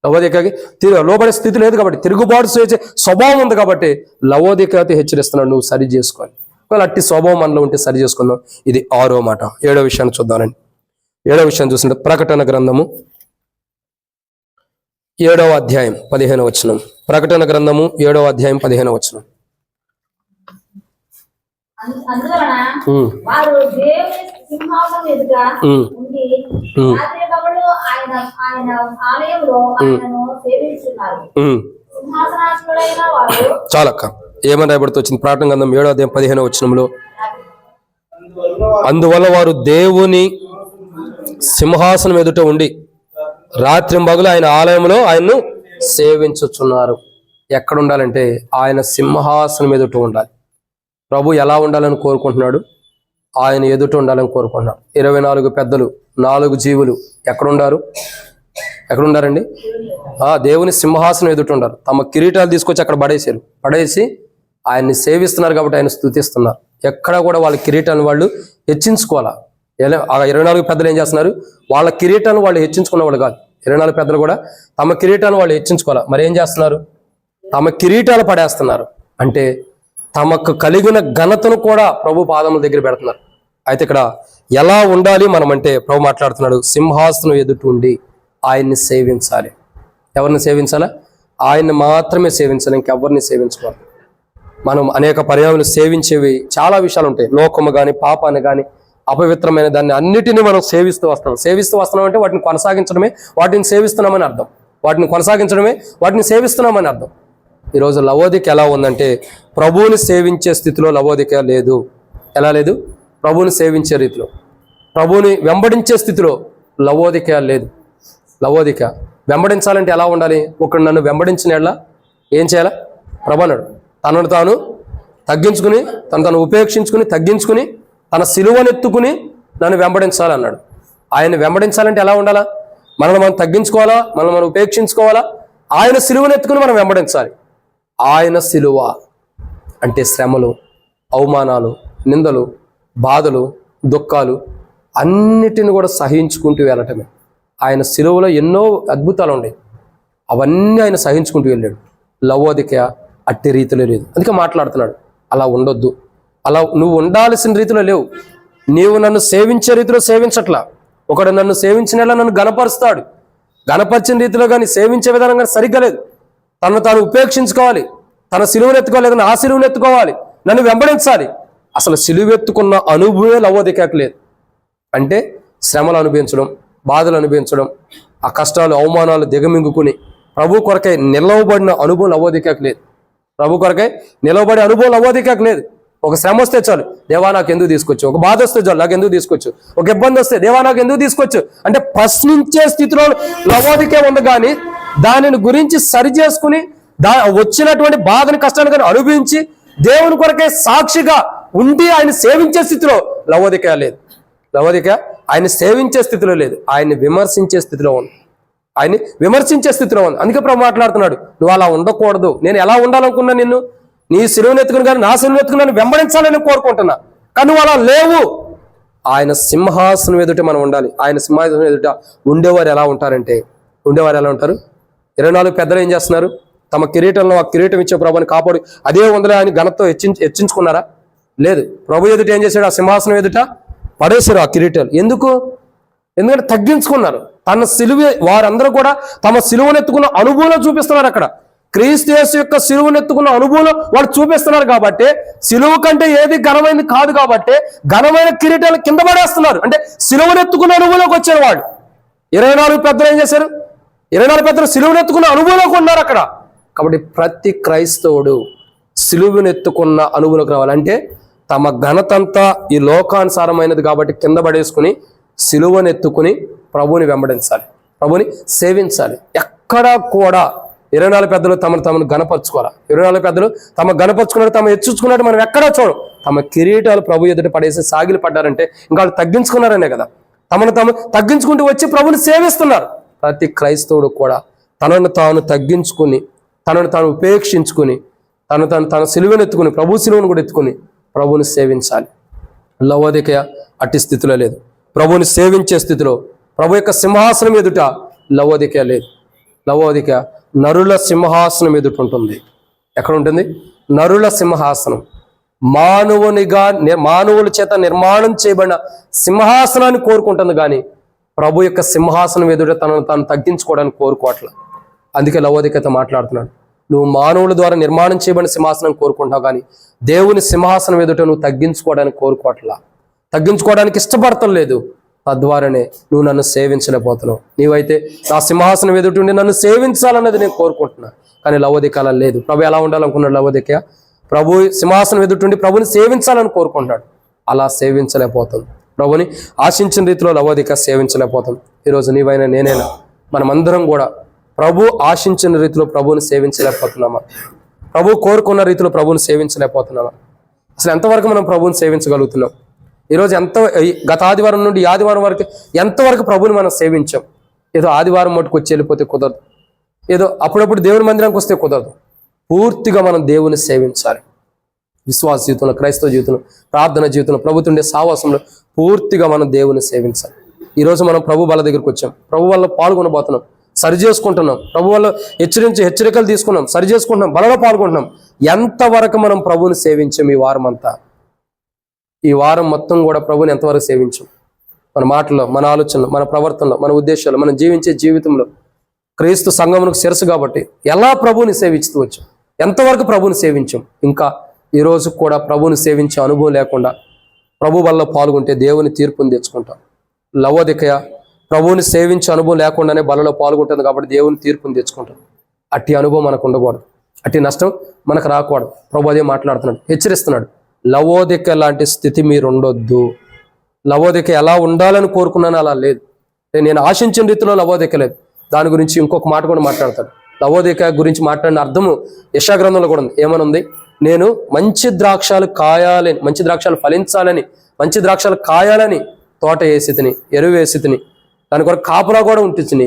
Speaker 1: లవోదికకి లోబడే స్థితి లేదు కాబట్టి, తిరుగుబాటు చేసే స్వభావం ఉంది కాబట్టి లవోదికతో హెచ్చరిస్తున్నాడు, నువ్వు సరి చేసుకోవాలి. ఒకవేళ అట్టి స్వభావం మనలో ఉంటే సరి చేసుకుందాం. ఇది 6వ మాట. 7వ విషయాన్ని చూద్దానండి. 7వ విషయం చూస్తుంటే ప్రకటన గ్రంథము 7వ అధ్యాయం 15వ వచనం. ప్రకటన గ్రంథము 7వ అధ్యాయం 15వ వచనం.
Speaker 2: అందువలన వారు దేవుని సింహాసనం ఎదుట ఉండి రాత్రి పగలు ఆయన ఆలయంలో ఆయనను సేవించున్నారు. సింహాసనాసనులైన వారు
Speaker 1: చాలక్క ఏమని రాయబడుతూ వచ్చింది ప్రకటన గ్రంథం 7వ అధ్యాయం 15వ వచనంలో, అందువల్ల వారు దేవుని సింహాసనం ఎదుట ఉండి రాత్రి పగలు ఆయన ఆలయంలో ఆయన్ను సేవించుచున్నారు. ఎక్కడ ఉండాలంటే ఆయన సింహాసనం ఎదుట ఉండాలి. ప్రభు ఎలా ఉండాలని కోరుకుంటున్నాడు? ఆయన ఎదుట ఉండాలని కోరుకుంటున్నాడు. 24 పెద్దలు 4 జీవులు ఎక్కడుండారండి? దేవుని సింహాసనం ఎదుట ఉండారు. తమ కిరీటాలు తీసుకొచ్చి అక్కడ పడేసి ఆయన్ని సేవిస్తున్నారు కాబట్టి ఆయన స్తుతిస్తున్నారు. ఎక్కడ కూడా వాళ్ళ కిరీటాలను వాళ్ళు హెచ్చించుకోవాలా. 24 పెద్దలు ఏం చేస్తున్నారు? వాళ్ళ కిరీటాలను వాళ్ళు హెచ్చించుకున్న వాళ్ళు కాదు. 24 పెద్దలు కూడా తమ కిరీటాలను వాళ్ళు హెచ్చించుకోవాలా. మరి ఏం చేస్తున్నారు? తమ కిరీటాలు పడేస్తున్నారు. అంటే తమకు కలిగిన ఘనతను కూడా ప్రభు పాదముల దగ్గర పెడుతున్నారు. అయితే ఇక్కడ ఎలా ఉండాలి మనం అంటే ప్రభు మాట్లాడుతున్నాడు, సింహాసనం ఎదుట ఉండి ఆయన్ని సేవించాలి. ఎవరిని సేవించాలా? ఆయన్ని మాత్రమే సేవించాలి, ఇంకెవరిని సేవించుకోవాలి. మనం అనేక పర్యాయాలు సేవించేవి చాలా విషయాలు ఉంటాయి. లోకము కానీ, పాపాన్ని కానీ, అపవిత్రమైన దాన్ని అన్నిటినీ మనం సేవిస్తూ వస్తున్నాం అంటే వాటిని కొనసాగించడమే వాటిని సేవిస్తున్నామని అర్థం. వాటిని సేవిస్తున్నామని అర్థం. ఈరోజు లవోదిక ఎలా ఉందంటే ప్రభువుని సేవించే స్థితిలో లవోదిక లేదు. ఎలా లేదు? ప్రభువుని సేవించే రీతిలో, ప్రభువుని వెంబడించే స్థితిలో లవోదిక లేదు. లవోదిక వెంబడించాలంటే ఎలా ఉండాలి? ఒకడు నన్ను వెంబడించిన ఎడల ఏం చేయాలా? ప్రభు అన్నాడు, తనను తాను తగ్గించుకుని, తను ఉపేక్షించుకుని, తగ్గించుకుని, తన సిలువనెత్తుకుని నన్ను వెంబడించాలన్నాడు. ఆయన్ని వెంబడించాలంటే ఎలా ఉండాలా? మనల్ని మనం తగ్గించుకోవాలా, మనం ఉపేక్షించుకోవాలా, ఆయన సిలువనెత్తుకుని మనం వెంబడించాలి. ఆయన సిలువ అంటే శ్రమలు, అవమానాలు, నిందలు, బాధలు, దుఃఖాలు అన్నిటిని కూడా సహించుకుంటూ వెళ్ళటమే. ఆయన సిలువలో ఎన్నో అద్భుతాలు ఉన్నాయి, అవన్నీ ఆయన సహించుకుంటూ వెళ్ళాడు. లవోదిక అట్టి రీతిలో లేదు. అందుకే మాట్లాడుతున్నాడు, అలా ఉండొద్దు, అలా నువ్వు ఉండాల్సిన రీతిలో లేవు. నీవు నన్ను సేవించే రీతిలో సేవించట్లా. ఒకడు నన్ను సేవించినలా నన్ను గణపరుస్తాడు. గణపరిచిన రీతిలో కానీ, సేవించే విధానం కానీ సరిగ్గా లేదు. తను తాను ఉపేక్షించుకోవాలి, తన సిలువను ఎత్తుకోవాలి, ఆ సిలువను ఎత్తుకోవాలి, నన్ను వెంబడించాలి. అసలు సిలువెత్తుకున్న అనుభవమే లవోదికకు లేదు. అంటే శ్రమలు అనుభవించడం, బాధలు అనుభవించడం, ఆ కష్టాలు, అవమానాలు దిగమింగుకుని ప్రభు కొరకై నిలవబడిన అనుభవం లవోదికకు లేదు. ప్రభు కొరకై నిలవబడే అనుభవం లవోదికకు లేదు. ఒక శ్రమ వస్తే చాలు, దేవా నాకు ఎందుకు తీసుకొచ్చు. ఒక బాధ వస్తే చాలు, నాకు ఎందుకు తీసుకొచ్చు. ఒక ఇబ్బంది వస్తే, దేవా నాకు ఎందుకు తీసుకొచ్చు అంటే ప్రశ్నించే స్థితిలో లవోదికే ఉంది. కానీ దానిని గురించి సరి చేసుకుని వచ్చినటువంటి బాధని, కష్టాన్ని కానీ అనుభవించి దేవుని కొరకే సాక్షిగా ఉండి ఆయన సేవించే స్థితిలో లవోదిక లేదు. లవోదిక ఆయన సేవించే స్థితిలో లేదు, ఆయన్ని విమర్శించే స్థితిలో ఉంది. అందుకే ప్రభు మాట్లాడుతున్నాడు, నువ్వు అలా ఉండకూడదు. నేను ఎలా ఉండాలనుకున్నా, నిన్ను నీ సిలువను ఎత్తుకుని కానీ నా సిలువను ఎత్తుకుని వెంబడించాలని కోరుకుంటున్నా, కానీ నువ్వు అలా లేవు. ఆయన సింహాసనం ఎదుట మనం ఉండాలి. ఆయన సింహాసనం ఎదుట ఉండేవారు ఎలా ఉంటారు? 24 పెద్దలు ఏం చేస్తున్నారు? తమ కిరీటంలో ఆ కిరీటం ఇచ్చే ప్రభుని కాపాడు, అదే ఉందలే ఆయన ఘనతతో హెచ్చించుకున్నారా? లేదు. ప్రభు ఎదుట ఏం చేశాడు? ఆ సింహాసనం ఎదుట పడేశారు ఆ కిరీటాలు. ఎందుకంటే తగ్గించుకున్నారు. తన వారందరూ కూడా తమ సిలువను ఎత్తుకున్న అనుభవంలో చూపిస్తున్నారు. అక్కడ క్రీస్తు యేసు యొక్క సిలువను ఎత్తుకున్న అనుభవంలో వాళ్ళు చూపిస్తున్నారు. కాబట్టి సిలువ కంటే ఏది ఘనమైనది కాదు. కాబట్టి ఘనమైన కిరీటాలు కింద పడేస్తున్నారు. అంటే సిలువను ఎత్తుకున్న అనుభవంలోకి వచ్చారు వాళ్ళు. 24 పెద్దలు ఏం చేశారు? 24 పెద్దలు సిలువను ఎత్తుకున్న అనుభవంలోకి ఉన్నారు అక్కడ. కాబట్టి ప్రతి క్రైస్తవుడు సిలువను ఎత్తుకున్న అనుభవంలోకి రావాలంటే తమ ఘనతంతా ఈ లోకానుసారమైనది కాబట్టి కింద పడేసుకుని సిలువను ఎత్తుకుని ప్రభువుని వెంబడించాలి, ప్రభువుని సేవించాలి. ఎక్కడా కూడా 24 పెద్దలు తమను గణపరుచుకోవాలి. 24 పెద్దలు తమ గణపరుచుకున్నట్టు, తమ హెచ్చుకున్నట్టు మనం ఎక్కడా చూడం. తమ కిరీటాలు ప్రభు ఎదుట పడేసి సాగిలి పడ్డారంటే ఇంకా వాళ్ళు తగ్గించుకున్నారనే కదా. తమను తగ్గించుకుంటూ వచ్చి ప్రభుని సేవిస్తున్నారు. ప్రతి క్రైస్తవుడు కూడా తనను తాను తగ్గించుకుని, తనను తాను ఉపేక్షించుకుని, తన సిలువను ఎత్తుకుని, ప్రభు సిలువను కూడా ఎత్తుకుని ప్రభుని సేవించాలి. లవోదిక అట్టి స్థితిలో లేదు. ప్రభుని సేవించే స్థితిలో, ప్రభు యొక్క సింహాసనం ఎదుట లవోదిక లేదు. లవోదిక నరుల సింహాసనం ఎదుట ఉంటుంది. ఎక్కడ ఉంటుంది? నరుల సింహాసనం. మానవుల చేత నిర్మాణం చేయబడిన సింహాసనాన్ని కోరుకుంటుంది. కానీ ప్రభు యొక్క సింహాసనం ఎదుట తనను తాను తగ్గించుకోవడానికి కోరుకోవట్ల. అందుకే లవోదికతో మాట్లాడుతున్నాడు, నువ్వు మానవుల ద్వారా నిర్మాణం చేయబడిన సింహాసనం కోరుకుంటావు, కానీ దేవుని సింహాసనం ఎదుట నువ్వు తగ్గించుకోవడానికి కోరుకోవట్లా, తగ్గించుకోవడానికి ఇష్టపడతలేదు. తద్వారానే నువ్వు నన్ను సేవించలేకపోతున్నావు. నీవైతే నా సింహాసనం ఎదుటి నన్ను సేవించాలన్నది నేను కోరుకుంటున్నా, కానీ లవోదిక అలా లేదు. ప్రభు ఎలా ఉండాలనుకున్నాడు లవోదిక? ప్రభు సింహాసనం ఎదుటి ప్రభుని సేవించాలని కోరుకుంటాడు, అలా సేవించలేకపోతుంది. ప్రభుని ఆశించిన రీతిలో లవోదిక సేవించలేకపోతుంది. ఈరోజు నీవైనా నేనైనా మనమందరం కూడా ప్రభు ఆశించిన రీతిలో ప్రభువుని సేవించలేకపోతున్నామా? ప్రభు కోరుకున్న రీతిలో ప్రభువుని సేవించలేకపోతున్నామా? అసలు ఎంతవరకు మనం ప్రభువుని సేవించగలుగుతున్నాం? ఈరోజు గత ఆదివారం నుండి ఈ ఆదివారం వరకు ఎంతవరకు ప్రభువుని మనం సేవించాం? ఏదో ఆదివారం మటుకు వచ్చి వెళ్ళిపోతే కుదరదు, ఏదో అప్పుడప్పుడు దేవుని మందిరానికి వస్తే కుదరదు. పూర్తిగా మనం దేవుని సేవించాలి. విశ్వాస జీవితంలో, క్రైస్తవ జీవితంలో, ప్రార్థన జీవితంలో, ప్రభుత్వ సావాసంలో పూర్తిగా మనం దేవుని సేవించాలి. ఈరోజు మనం ప్రభు వాళ్ళ దగ్గరికి వచ్చాం, ప్రభు వల్ల పాల్గొనబోతున్నాం, సరి చేసుకుంటున్నాం, ప్రభు వల్ల హెచ్చరికలు తీసుకున్నాం, సరి చేసుకుంటున్నాం, బలలో పాల్గొంటున్నాం. ఎంతవరకు మనం ప్రభువుని సేవించాం? ఈ వారం మొత్తం కూడా ప్రభుని ఎంతవరకు సేవించాం? మన మాటల్లో, మన ఆలోచనలో, మన ప్రవర్తనలో, మన ఉద్దేశాలు, మనం జీవించే జీవితంలో క్రీస్తు సంఘమునకు శిరస్సు కాబట్టి ఎలా ప్రభువుని సేవిస్తూ వచ్చాం? ఎంతవరకు ప్రభువుని సేవించాం? ఇంకా ఈరోజు కూడా ప్రభువుని సేవించే అనుభవం లేకుండా ప్రభు వల్ల పాల్గొంటే దేవుని తీర్పుని తెచ్చుకుంటాం. లవోదికయ ప్రభువుని సేవించే అనుభవం లేకుండానే బలలో పాల్గొంటుంది కాబట్టి దేవుని తీర్పుని తెచ్చుకుంటాం. అట్టి అనుభవం మనకు ఉండకూడదు, అట్టి నష్టం మనకు రాకూడదు. ప్రభు అదే మాట్లాడుతున్నాడు, హెచ్చరిస్తున్నాడు. లవోదిక లాంటి స్థితి మీరు ఉండొద్దు. లవోదిక ఎలా ఉండాలని కోరుకున్నాను అలా లేదు. నేను ఆశించిన రీతిలో లవోదిక లేదు. దాని గురించి ఇంకొక మాట కూడా మాట్లాడతాడు. లవోదిక గురించి మాట్లాడిన అర్థము యెషయా గ్రంథంలో కూడా ఉంది. ఏమనుంది? నేను మంచి ద్రాక్షాలు కాయాలని, మంచి ద్రాక్షాలు ఫలించాలని, మంచి ద్రాక్షాలు కాయాలని తోట వేసి తిని, ఎరువు వేసి తిని, దాని కొరకు కాపులా కూడా ఉంటుంది.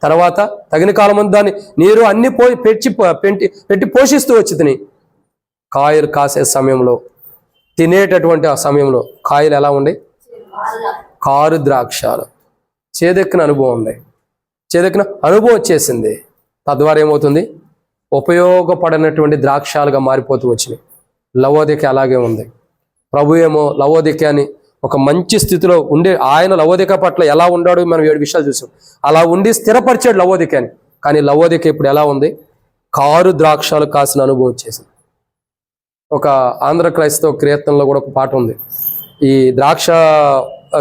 Speaker 1: తర్వాత తగిన కాలం దాన్ని నీరు అన్ని పెట్టి పోషిస్తూ వచ్చి తిని, కాయలు కాసే సమయంలో, తినేటటువంటి ఆ సమయంలో కాయలు ఎలా ఉండే? కారు ద్రాక్షాలు. చేదెక్కిన అనుభవం ఉంది, చేదెక్కిన అనుభవం వచ్చేసింది. తద్వారా ఏమవుతుంది? ఉపయోగపడినటువంటి ద్రాక్షాలుగా మారిపోతూ వచ్చినాయి. లవోదిక అలాగే ఉంది. ప్రభు ఏమో లవోదికని ఒక మంచి స్థితిలో ఉండే, ఆయన లవోదిక పట్ల ఎలా ఉన్నాడో మనం 7 విషయాలు చూసాం. అలా ఉండి స్థిరపరిచాడు లవోదికని. కానీ లవోదిక ఇప్పుడు ఎలా ఉంది? కారు ద్రాక్షాలు కాసిన అనుభవం వచ్చేసింది. ఒక ఆంధ్ర క్రైస్తవ కీర్తనలో కూడా ఒక పాట ఉంది. ఈ ద్రాక్ష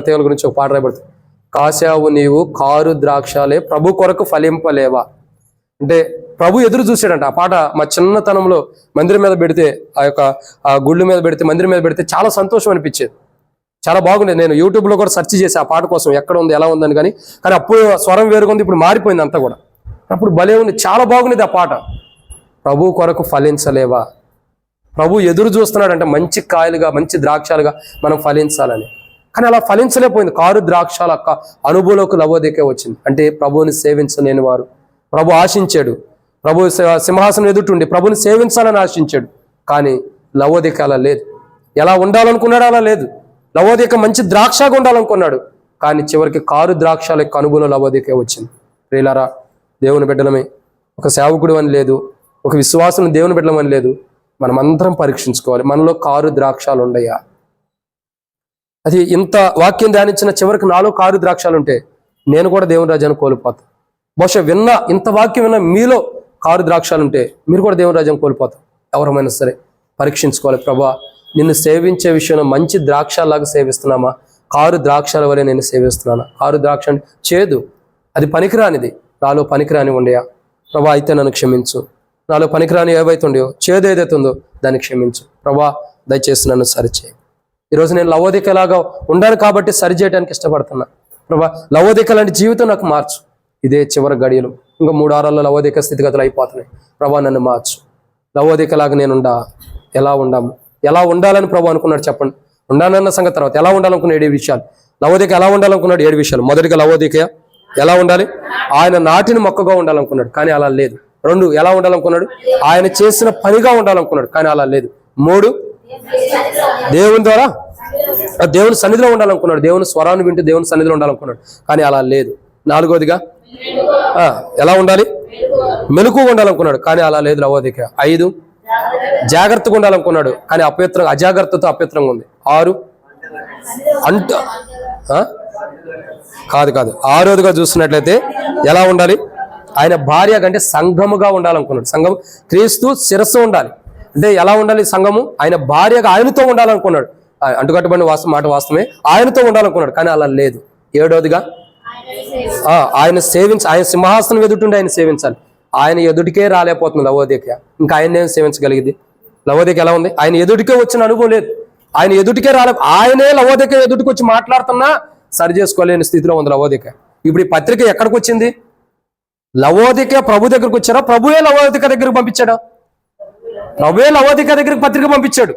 Speaker 1: తీగల గురించి ఒక పాట రాయబడుతుంది. కాశావు నీవు కారు ద్రాక్షాలే ప్రభు కొరకు ఫలింపలేవా అంటే ప్రభు ఎదురు చూశాడంట. ఆ పాట మా చిన్నతనంలో మందిరం మీద పెడితే, ఆ గుళ్ళు మీద పెడితే, మందిరం మీద పెడితే చాలా సంతోషం అనిపించేది, చాలా బాగుండేది. నేను యూట్యూబ్లో కూడా సెర్చ్ చేసి ఆ పాట కోసం ఎక్కడ ఉంది, ఎలా ఉందని. కానీ అప్పుడు స్వరం వేరుగా ఉంది, ఇప్పుడు మారిపోయింది అంతా కూడా. అప్పుడు భలే ఉంది, చాలా బాగుండేది ఆ పాట. ప్రభు కొరకు ఫలించలేవా? ప్రభు ఎదురు చూస్తున్నాడంటే మంచి కాయలుగా, మంచి ద్రాక్షాలుగా మనం ఫలించాలని. కానీ అలా ఫలించలేకపోయింది. కారు ద్రాక్షాల అనుభవంలోకి లవోదికే వచ్చింది. అంటే ప్రభువుని సేవించలేని వారు. ప్రభు ఆశించాడు, ప్రభు సింహాసనం ఎదుటుండి ప్రభుని సేవించాలని ఆశించాడు. కానీ లవోదిక అలా లేదు. ఎలా ఉండాలనుకున్నాడు అలా లేదు. లవోదిక మంచి ద్రాక్షగా ఉండాలనుకున్నాడు, కానీ చివరికి కారు ద్రాక్షాల యొక్క అనుభవం లవోదికే వచ్చింది. ప్రియులారా, దేవుని బిడ్డలమే, ఒక సేవకుడు అని లేదు, ఒక విశ్వాసం దేవుని బిడ్డలమని లేదు. మనమందరం పరీక్షించుకోవాలి, మనలో కారు ద్రాక్షాలు ఉండయా? అది ఇంత వాక్యం ధ్యానించిన చివరికి నాలో కారు ద్రాక్షాలు ఉంటే నేను కూడా దేవుని రాజ్యాన్ని కోల్పోతాను. బహుశా ఇంత వాక్యం విన్నా మీలో కారు ద్రాక్షాలు ఉంటే మీరు కూడా దేవుని రాజ్యాన్ని కోల్పోతాం. ఎవరమైనా సరే పరీక్షించుకోవాలి. ప్రభా, నిన్ను సేవించే విషయంలో మంచి ద్రాక్షలాగా సేవిస్తున్నామా, కారు ద్రాక్షల వలె నేను సేవిస్తున్నానా? కారు ద్రాక్ష అంటే చేదు, అది పనికిరానిది. నాలో పనికిరాని ఉండయా ప్రభా? అయితే నన్ను క్షమించు. నాలో పనికిరాని ఏవైతే ఉండయో, చేదు ఏదైతే ఉందో దాన్ని క్షమించు ప్రభా. దయచేసి నన్ను సరిచేయి. ఈరోజు నేను లవోదికలాగా ఉండాలి కాబట్టి సరిచేయడానికి ఇష్టపడుతున్నా ప్రభా. లవోదిక లాంటి జీవితం నాకు మార్చు. ఇదే చివరి గడియలు, ఇంకా 3 వారాల్లో లవోదిక స్థితిగతులు అయిపోతున్నాయి. ప్రభా, నన్ను మార్చు. లవోదికలాగా నేను ఎలా ఉండాలని ప్రభు అనుకున్నాడు చెప్పండి. ఉండాలన్న సంగతి తర్వాత ఎలా ఉండాలనుకున్న 7 విషయాలు. లవోదిక ఎలా ఉండాలనుకున్నాడు? 7 విషయాలు. మొదటిగా లవోదిక ఎలా ఉండాలి? ఆయన నాటిన మొక్కగా ఉండాలనుకున్నాడు, కానీ అలా లేదు. 2, ఎలా ఉండాలనుకున్నాడు? ఆయన చేసిన పనిగా ఉండాలనుకున్నాడు, కానీ అలా లేదు. 3, దేవుని ద్వారా దేవుని సన్నిధిలో ఉండాలనుకున్నాడు. దేవుని స్వరాన్ని వింటూ దేవుని సన్నిధిలో ఉండాలనుకున్నాడు, కానీ అలా లేదు. 4వదిగా ఎలా ఉండాలి? మెలకుగా ఉండాలనుకున్నాడు, కానీ అలా లేదు లవోదిక. 5, జాగ్రత్తగా ఉండాలనుకున్నాడు, కానీ అజాగ్రత్తతో అపవిత్రంగా ఉంది. 6, కాదు. ఆరోదిగా చూస్తున్నట్లయితే ఎలా ఉండాలి? ఆయన భార్య కంటే సంఘముగా ఉండాలనుకున్నాడు. సంఘం క్రీస్తు శిరస్సు ఉండాలి అంటే ఎలా ఉండాలి? సంఘము ఆయన భార్యగా ఆయనతో ఉండాలనుకున్నాడు. అంటుకట్టుబడిన మాట వాస్తవమే, ఆయనతో ఉండాలనుకున్నాడు. కానీ అలా లేదు. ఏడోదిగా ఆయన ఆయన సింహాసనం ఎదుటుండి ఆయన సేవించాలి. ఆయన ఎదుటికే రాలేకపోతుంది లవోదిక. ఇంకా ఆయన ఏం సేవించగలిగింది? లవోదిక ఎలా ఉంది? ఆయన ఎదుటికే వచ్చిన అనుభవం లేదు. ఆయన ఎదుటికే ఆయనే లవోదిక ఎదుటికి వచ్చి మాట్లాడుతున్నా సరి చేసుకోలేని స్థితిలో ఉంది లవోదిక. ఇప్పుడు ఈ పత్రిక ఎక్కడికి వచ్చింది? లవోదిక ప్రభు దగ్గరకు వచ్చారా? ప్రభువే లవోదిక దగ్గరకు పంపించాడా? ప్రభువే లవోదిక దగ్గరికి పత్రిక పంపించాడు,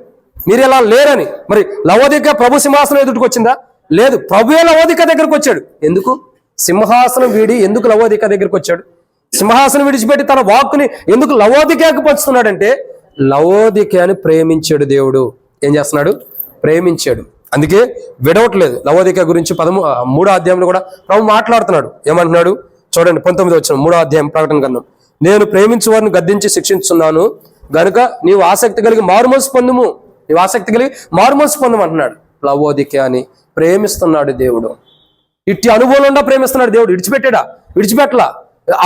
Speaker 1: మీరు ఎలా లేరని. మరి లవోదిక ప్రభు సింహాసనం ఎదుటికి వచ్చిందా? లేదు. ప్రభువే లవోదిక దగ్గరకు వచ్చాడు. ఎందుకు? సింహాసనం వీడి ఎందుకు లవోదిక దగ్గరికి వచ్చాడు? సింహాసనం విడిచిపెట్టి తన వాక్కుని ఎందుకు లవోదికకు పంచుతున్నాడంటే లవోదికని ప్రేమించాడు దేవుడు. ఏం చేస్తున్నాడు? ప్రేమించాడు. అందుకే విడవట్లేదు. లవోదిక గురించి 3వ అధ్యాయంలో కూడా ప్రభు మాట్లాడుతున్నాడు. ఏమంటున్నాడు చూడండి, 19 వచ్చిన 3వ అధ్యాయం ప్రకటన గ్రంథం. నేను ప్రేమించు వారిని గద్దించి శిక్షించున్నాను గనుక నీవు ఆసక్తి కలిగి మారుమనసు పొందుము. నీవు ఆసక్తి కలిగి మారుమనసు పొందుము అంటున్నాడు. లవోదిక అని ప్రేమిస్తున్నాడు దేవుడు. ఇట్టి అనుభవం ఉండా ప్రేమిస్తున్నాడు దేవుడు. విడిచిపెట్టలా.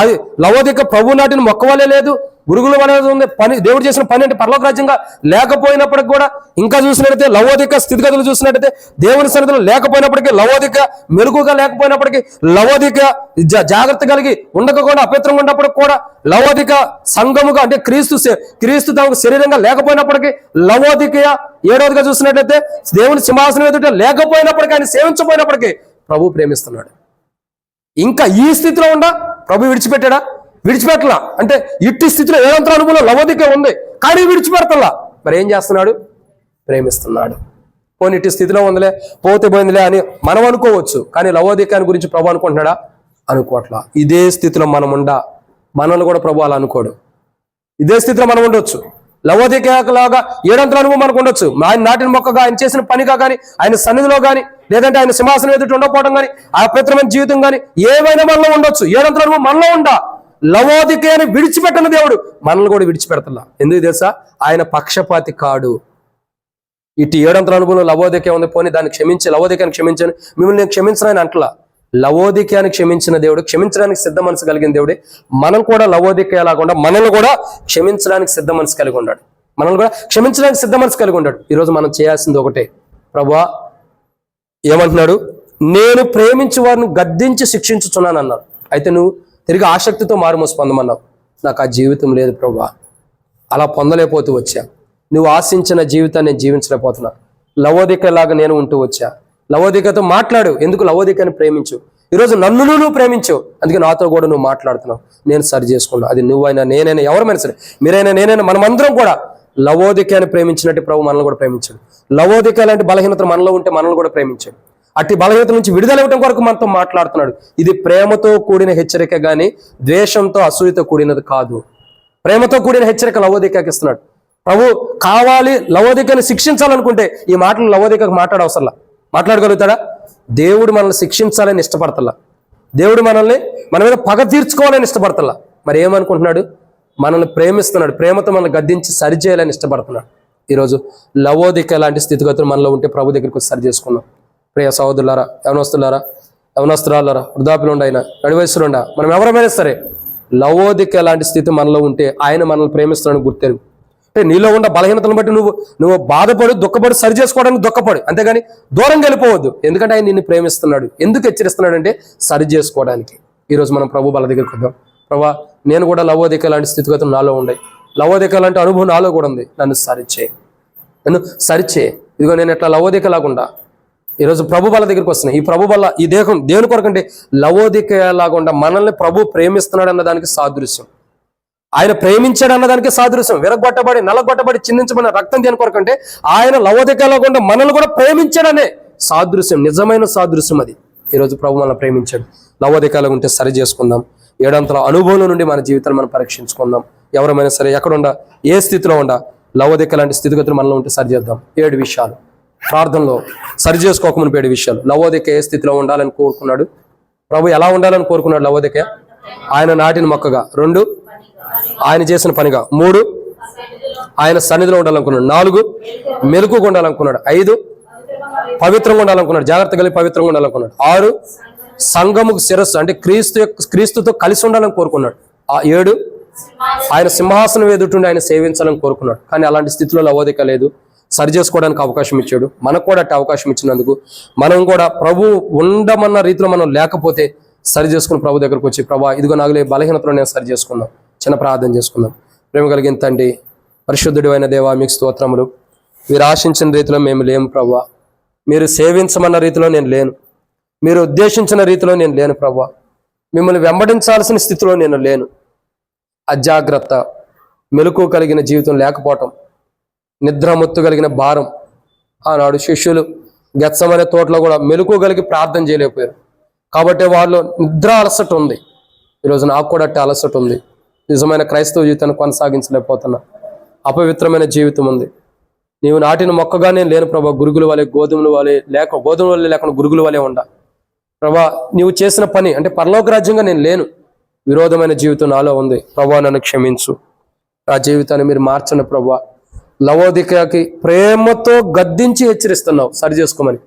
Speaker 1: అది లవోదిక ప్రభు నాటిని మొక్కవలే లేదు, గురుగుల వలె ఉంది. పని దేవుడు చేసిన పని అంటే పరలోక రాజ్యంగా లేకపోయినప్పటికి కూడా, ఇంకా చూసినట్టయితే లవోదిక స్థితిగతులు చూసినట్టయితే దేవుని సన్నిధిలో లేకపోయినప్పటికీ, లవోదిక మెరుగుగా లేకపోయినప్పటికీ, లవోదిక జాగ్రత్త కలిగి ఉండకుండా అపవిత్రంగా ఉన్నప్పటికి కూడా, లవోదిక సంఘముగా అంటే క్రీస్తు తమకు శరీరంగా లేకపోయినప్పటికీ, లవోదిక 7వదిగా చూసినట్లయితే దేవుని సింహాసనం ఎదుట లేకపోయినప్పటికీ, ఆయన సేవించపోయినప్పటికీ ప్రభు ప్రేమిస్తున్నాడు. ఇంకా ఈ స్థితిలో ఉండా ప్రభు విడిచిపెట్టలా. అంటే ఇట్టి స్థితిలో ఏదంతర అనుభవం లవోదిక ఉంది, కానీ విడిచిపెడతలా. మరి ఏం చేస్తున్నాడు? ప్రేమిస్తున్నాడు. పోనీ ఇట్టి స్థితిలో ఉందిలే, పోతే పోయిందిలే అని మనం అనుకోవచ్చు, కానీ లవోదికాని గురించి ప్రభు అనుకుంటున్నాడా? అనుకోవట్లా. ఇదే స్థితిలో మనల్ని కూడా ప్రభు అలా అనుకోడు. ఇదే స్థితిలో మనం ఉండొచ్చు. లవోదికలాగా 7 అనుభవం మనకు ఉండొచ్చు. ఆయన నాటిన మొక్కగా, ఆయన చేసిన పనిగా కానీ, ఆయన సన్నిధిలో కానీ, లేదంటే ఆయన సింహాసనం ఎదుటి ఉండకపోవడం కానీ, అపవిత్రమైన జీవితం కానీ ఏమైనా మనలో ఉండొచ్చు. 7 అనుభవం మనలో ఉండా. లవోదికని విడిచిపెట్టిన దేవుడు మనల్ని కూడా విడిచిపెడతలా. ఎందుకు తెలుసా? ఆయన పక్షపాతి కాడు. ఇటు 7 అనుభవంలో లవోదిక ఉంది, పోనీ దాన్ని లవోదికాన్ని క్షమించని మిమ్మల్ని నేను క్షమించనని అంటలా. లవోదికాన్ని క్షమించిన దేవుడు, క్షమించడానికి సిద్ధ మనసు కలిగిన దేవుడే. మనం కూడా లవోదిక ఎలాగుండా మనల్ని కూడా క్షమించడానికి సిద్ధ మనసు కలిగి ఉన్నాడు. మనల్ని కూడా క్షమించడానికి సిద్ధ మనసు కలిగి ఉన్నాడు. ఈరోజు మనం చేయాల్సింది ఒకటే. ప్రభువా ఏమంటున్నాడు? నేను ప్రేమించు వారిని గద్దించి శిక్షించుచున్నాను అన్నాడు. అయితే నువ్వు తిరిగి ఆసక్తితో మారుమోసి పొందమన్నావు. నాకు ఆ జీవితం లేదు ప్రభువా, అలా పొందలేకపోతూ వచ్చా. నువ్వు ఆశించిన జీవితాన్ని నేను జీవించలేకపోతున్నా. లవోదికలాగా నేను ఉంటూ వచ్చా. లవోదికతో మాట్లాడు. ఎందుకు? లవోదికని ప్రేమించు. ఈరోజు నన్ను నువ్వు ప్రేమించు, అందుకే నాతో కూడా నువ్వు మాట్లాడుతున్నావు. నేను సరి చేసుకున్నా. అది నువ్వైనా నేనైనా ఎవరైనా సరే, మీరైనా నేనైనా, మనమందరం కూడా లవోదికాన్ని ప్రేమించినట్టు ప్రభు మనల్ని కూడా ప్రేమించాడు. లవోదిక లాంటి బలహీనత మనలో ఉంటే మనల్ని కూడా ప్రేమించాడు. అట్టి బలహీనత నుంచి విడుదల ఇవ్వడం కొరకు మనతో మాట్లాడుతున్నాడు. ఇది ప్రేమతో కూడిన హెచ్చరిక గాని ద్వేషంతో అసూయతో కూడినది కాదు. ప్రేమతో కూడిన హెచ్చరిక లవోదికకి ఇస్తున్నాడు. ప్రభు కావాలి లవోదికని శిక్షించాలనుకుంటే ఈ మాటలు లవోదికకు మాట్లాడవసరలా. మాట్లాడగలుగుతాడా? దేవుడు మనల్ని శిక్షించాలని ఇష్టపడతలా. దేవుడు మన మీద పగ తీర్చుకోవాలని ఇష్టపడతలా. మరి ఏమనుకుంటున్నాడు? మనల్ని ప్రేమిస్తున్నాడు. ప్రేమతో మనల్ని గద్దించి సరిచేయాలని ఇష్టపడుతున్నాడు. ఈరోజు లవోదిక లాంటి స్థితిగతులు మనలో ఉంటే ప్రభు దగ్గరికి వచ్చి సరి చేసుకున్నాం. ప్రియ సహోదరులారా, యవనస్తురాలారా, వృద్ధాప్యులుండైనా, నడివయసులుండా, మనం ఎవరైనా సరే లవోదిక లాంటి స్థితి మనలో ఉంటే ఆయన మనల్ని ప్రేమిస్తున్నాడని గుర్తెరుగు. అంటే నీలో ఉన్న బలహీనతను బట్టి నువ్వు బాధపడు, దుఃఖపడు, సరి చేసుకోవడానికి దుఃఖపడు, అంతేగాని దూరంగా వెళ్ళిపోవద్దు. ఎందుకంటే ఆయన నిన్ను ప్రేమిస్తున్నాడు. ఎందుకు హెచ్చరిస్తున్నాడు అంటే సరి చేసుకోవడానికి. ఈరోజు మనం ప్రభు బల దగ్గరికి వద్దాం. ప్రభా, నేను కూడా లవోదిక లాంటి స్థితిగతులు నాలో ఉన్నాయి, లవోదిక లాంటి అనుభవం నాలో కూడా ఉంది, నన్ను సరిచే. ఇదిగో నేను ఎట్లా లవోదిక లాగుండా ఈరోజు ప్రభు బల దగ్గరికి వస్తున్నాయి. ఈ ప్రభు బల, ఈ దేహం దేని కొరకంటే లవోదిక లాగుండా మనల్ని ప్రభు ప్రేమిస్తున్నాడు అన్నదానికి సాదృశ్యం. ఆయన ప్రేమించాడు అన్నదానికి సాదృశ్యం. విరగొట్టబడి, నలగొట్టబడి, చిందించబడిన రక్తం దేని కొరకంటే ఆయన లవోదిక లాగుండా మనల్ని కూడా ప్రేమించాడనే సాదృశ్యం, నిజమైన సాదృశ్యం అది. ఈరోజు ప్రభు మనల్ని ప్రేమించాడు. లవోదికలా ఉంటే సరి చేసుకుందాం. 7 అనుభవం నుండి మన జీవితాన్ని మనం పరీక్షించుకుందాం. ఎవరైనా సరే ఎక్కడుండా, ఏ స్థితిలో ఉండా, లవోదిక లాంటి స్థితిగతులు మనలో ఉంటే సరి చేద్దాం. 7 విషయాలు ప్రార్థనలో సరి చేసుకోకముని 7 విషయాలు. లవోదిక ఏ స్థితిలో ఉండాలని కోరుకున్నాడు ప్రభు? ఎలా ఉండాలని కోరుకున్నాడు లవోదిక? ఆయన నాటిన మొక్కగా. 2 ఆయన చేసిన పనిగా. 3 ఆయన సన్నిధిలో ఉండాలనుకున్నాడు. 4 మెలకుగా ఉండాలనుకున్నాడు. 5 పవిత్రంగా ఉండాలనుకున్నాడు, జాగ్రత్త కలిగి పవిత్రంగా ఉండాలనుకున్నాడు. 6 సంఘముకు శిరస్సు అంటే క్రీస్తుతో కలిసి ఉండాలని కోరుకున్నాడు. 7 ఆయన సింహాసనం ఎదుటుండి ఆయన సేవించాలని కోరుకున్నాడు. కానీ అలాంటి స్థితిలో లవోదిక లేదు, సరి చేసుకోవడానికి అవకాశం ఇచ్చాడు. మనకు కూడా అట్టి అవకాశం ఇచ్చినందుకు మనం కూడా ప్రభు ఉండమన్న రీతిలో మనం లేకపోతే సరి చేసుకుని ప్రభు దగ్గరకు వచ్చి, ప్రభా ఇదిగో నాగులే బలహీనతలో నేను సరి చేసుకుందాం, చిన్న ప్రార్థన చేసుకుందాం. ప్రేమ కలిగిన తండ్రి, పరిశుద్ధుడు అయిన దేవా, మీకు స్తోత్రములు. మీరు ఆశించిన రీతిలో మేము లేము ప్రభా, మీరు సేవించమన్న రీతిలో నేను లేను, మీరు ఉద్దేశించిన రీతిలో నేను లేను ప్రభా, మిమ్మల్ని వెంబడించాల్సిన స్థితిలో నేను లేను. అజాగ్రత్త, మెలకు కలిగిన జీవితం లేకపోవటం, నిద్రమత్తు కలిగిన భారం. ఆనాడు శిష్యులు గెత్సమనే తోటలో కూడా మెలకు కలిగి ప్రార్థన చేయలేకపోయారు. కాబట్టి వాళ్ళు నిద్ర అలసట ఉంది. ఈరోజు నాకు కూడా అట్టి అలసట ఉంది. నిజమైన క్రైస్తవ జీవితాన్ని కొనసాగించలేకపోతున్నా. అపవిత్రమైన జీవితం ఉంది. నీవు నాటిన మొక్కగా నేను లేను ప్రభా, గురుగుల వలె గోధుమల వలె లేకుండా గురుగుల వలె ఉండా ప్రభా. నీవు చేసిన పని అంటే పరలోక రాజ్యంగా నేను లేను. విరోధమైన జీవితం నాలో ఉంది ప్రభా, నన్ను క్షమించు. ఆ జీవితాన్ని మీరు మార్చండి ప్రభా. లవోదికకి ప్రేమతో గద్దించి హెచ్చరిస్తున్నావు సరి చేసుకోమని,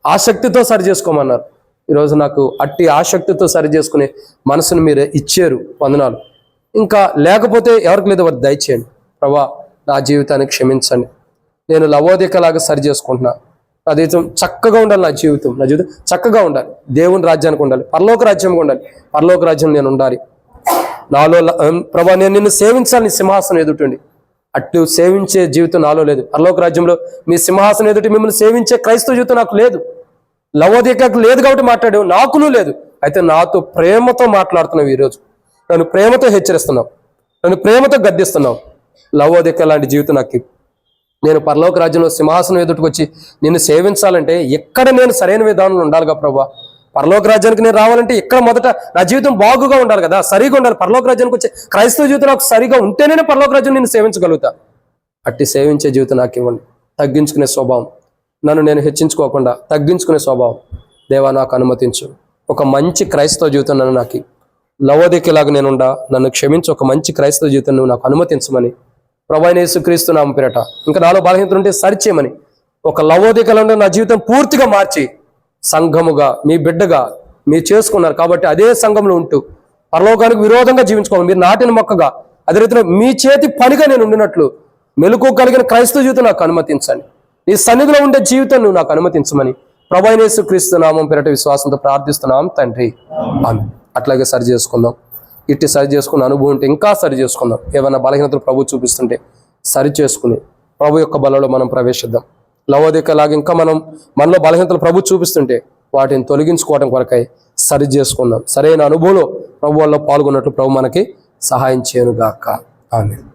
Speaker 1: ఆసక్తితో సరి చేసుకోమన్నారు. ఈరోజు నాకు అట్టి ఆసక్తితో సరి చేసుకునే మనసును మీరు ఇచ్చారు, వందనాలు. ఇంకా లేకపోతే ఎవరికి లేదు వారు దయచేయండి ప్రభా. నా జీవితాన్ని క్షమించండి. నేను లవోదికలాగా సరి చేసుకుంటున్నా. నా జీవితం చక్కగా ఉండాలి, నా జీవితం చక్కగా ఉండాలి, దేవుని రాజ్యానికి ఉండాలి, పరలోక రాజ్యంగా ఉండాలి. పరలోక రాజ్యం నేను ఉండాలి. నాలో ప్రభా నేను నిన్ను సేవించాలి, నీ సింహాసనం ఎదుటండి. అట్లు సేవించే జీవితం నాలో లేదు. పరలోక రాజ్యంలో మీ సింహాసనం ఎదుటి మిమ్మల్ని సేవించే క్రైస్తవ జీవితం నాకు లేదు. లవోదికకు లేదు కాబట్టి మాట్లాడావు, నాకును లేదు. అయితే నాతో ప్రేమతో మాట్లాడుతున్నావు. ఈరోజు నన్ను ప్రేమతో హెచ్చరిస్తున్నావు, నన్ను ప్రేమతో గద్దిస్తున్నావు. లవోదిక లాంటి జీవితం నాకు. నేను పరలోక రాజ్యంలో సింహాసనం ఎదుటికి వచ్చి నిన్ను సేవించాలంటే ఎక్కడ నేను సరైన విధానంలో ఉండాలిగా ప్రభా. పరలోక రాజ్యానికి నేను రావాలంటే ఇక్కడ మొదట నా జీవితం బాగుగా ఉండాలి కదా, సరిగా ఉండాలి. పరలోక రాజ్యానికి వచ్చే క్రైస్తవ జీవితం నాకు సరిగా ఉంటేనే పరలోక రాజ్యం నేను సేవించగలుగుతా. అట్టి సేవించే జీవితం నాకు ఇవ్వండి. తగ్గించుకునే స్వభావం, నన్ను నేను హెచ్చించుకోకుండా తగ్గించుకునే స్వభావం దేవా నాకు అనుమతించు. ఒక మంచి క్రైస్తవ జీవితం నన్ను నాకు లవోదికలాగా నేనుండా, నన్ను క్షమించి ఒక మంచి క్రైస్తవ జీవితం నువ్వు నాకు అనుమతించమని ప్రభువైన యేసుక్రీస్తు నామమున పేరట. ఇంకా నాలో బలహీనతలు ఉంటే సరిచేయమని, ఒక లవోదికలో నా జీవితం పూర్తిగా మార్చి సంఘముగా మీ బిడ్డగా మీరు చేసుకున్నారు కాబట్టి అదే సంఘంలో ఉంటూ పరలోకానికి విరోధంగా జీవించుకోవాలి. మీరు నాటిన మొక్కగా అదే రీతిలో మీ చేతి పనిగా నేను ఉండినట్లు మెలకు కలిగిన క్రైస్తవ జీవితం నాకు అనుమతించండి. నీ సన్నిధిలో ఉండే జీవితం నువ్వు నాకు అనుమతించమని ప్రభువైన యేసుక్రీస్తు నామమున పేరట విశ్వాసంతో ప్రార్థిస్తున్నాం తండ్రి, ఆమేన్. అట్లాగే సరి చేసుకుందాం. ఇట్టి సరి చేసుకున్న అనుభవం ఉంటే ఇంకా సరి చేసుకుందాం. ఏమైనా బలహీనతలు ప్రభు చూపిస్తుంటే సరి చేసుకుని ప్రభు యొక్క బలలో మనం ప్రవేశిద్దాం. లవోదికలాగా ఇంకా మనలో బలహీనతలు ప్రభు చూపిస్తుంటే వాటిని తొలగించుకోవడం కొరకై సరి చేసుకుందాం. సరైన అనుభవంలో ప్రభు వల్ల పాల్గొన్నట్లు ప్రభు మనకి సహాయం చేయనుగాక. ఆమేన్.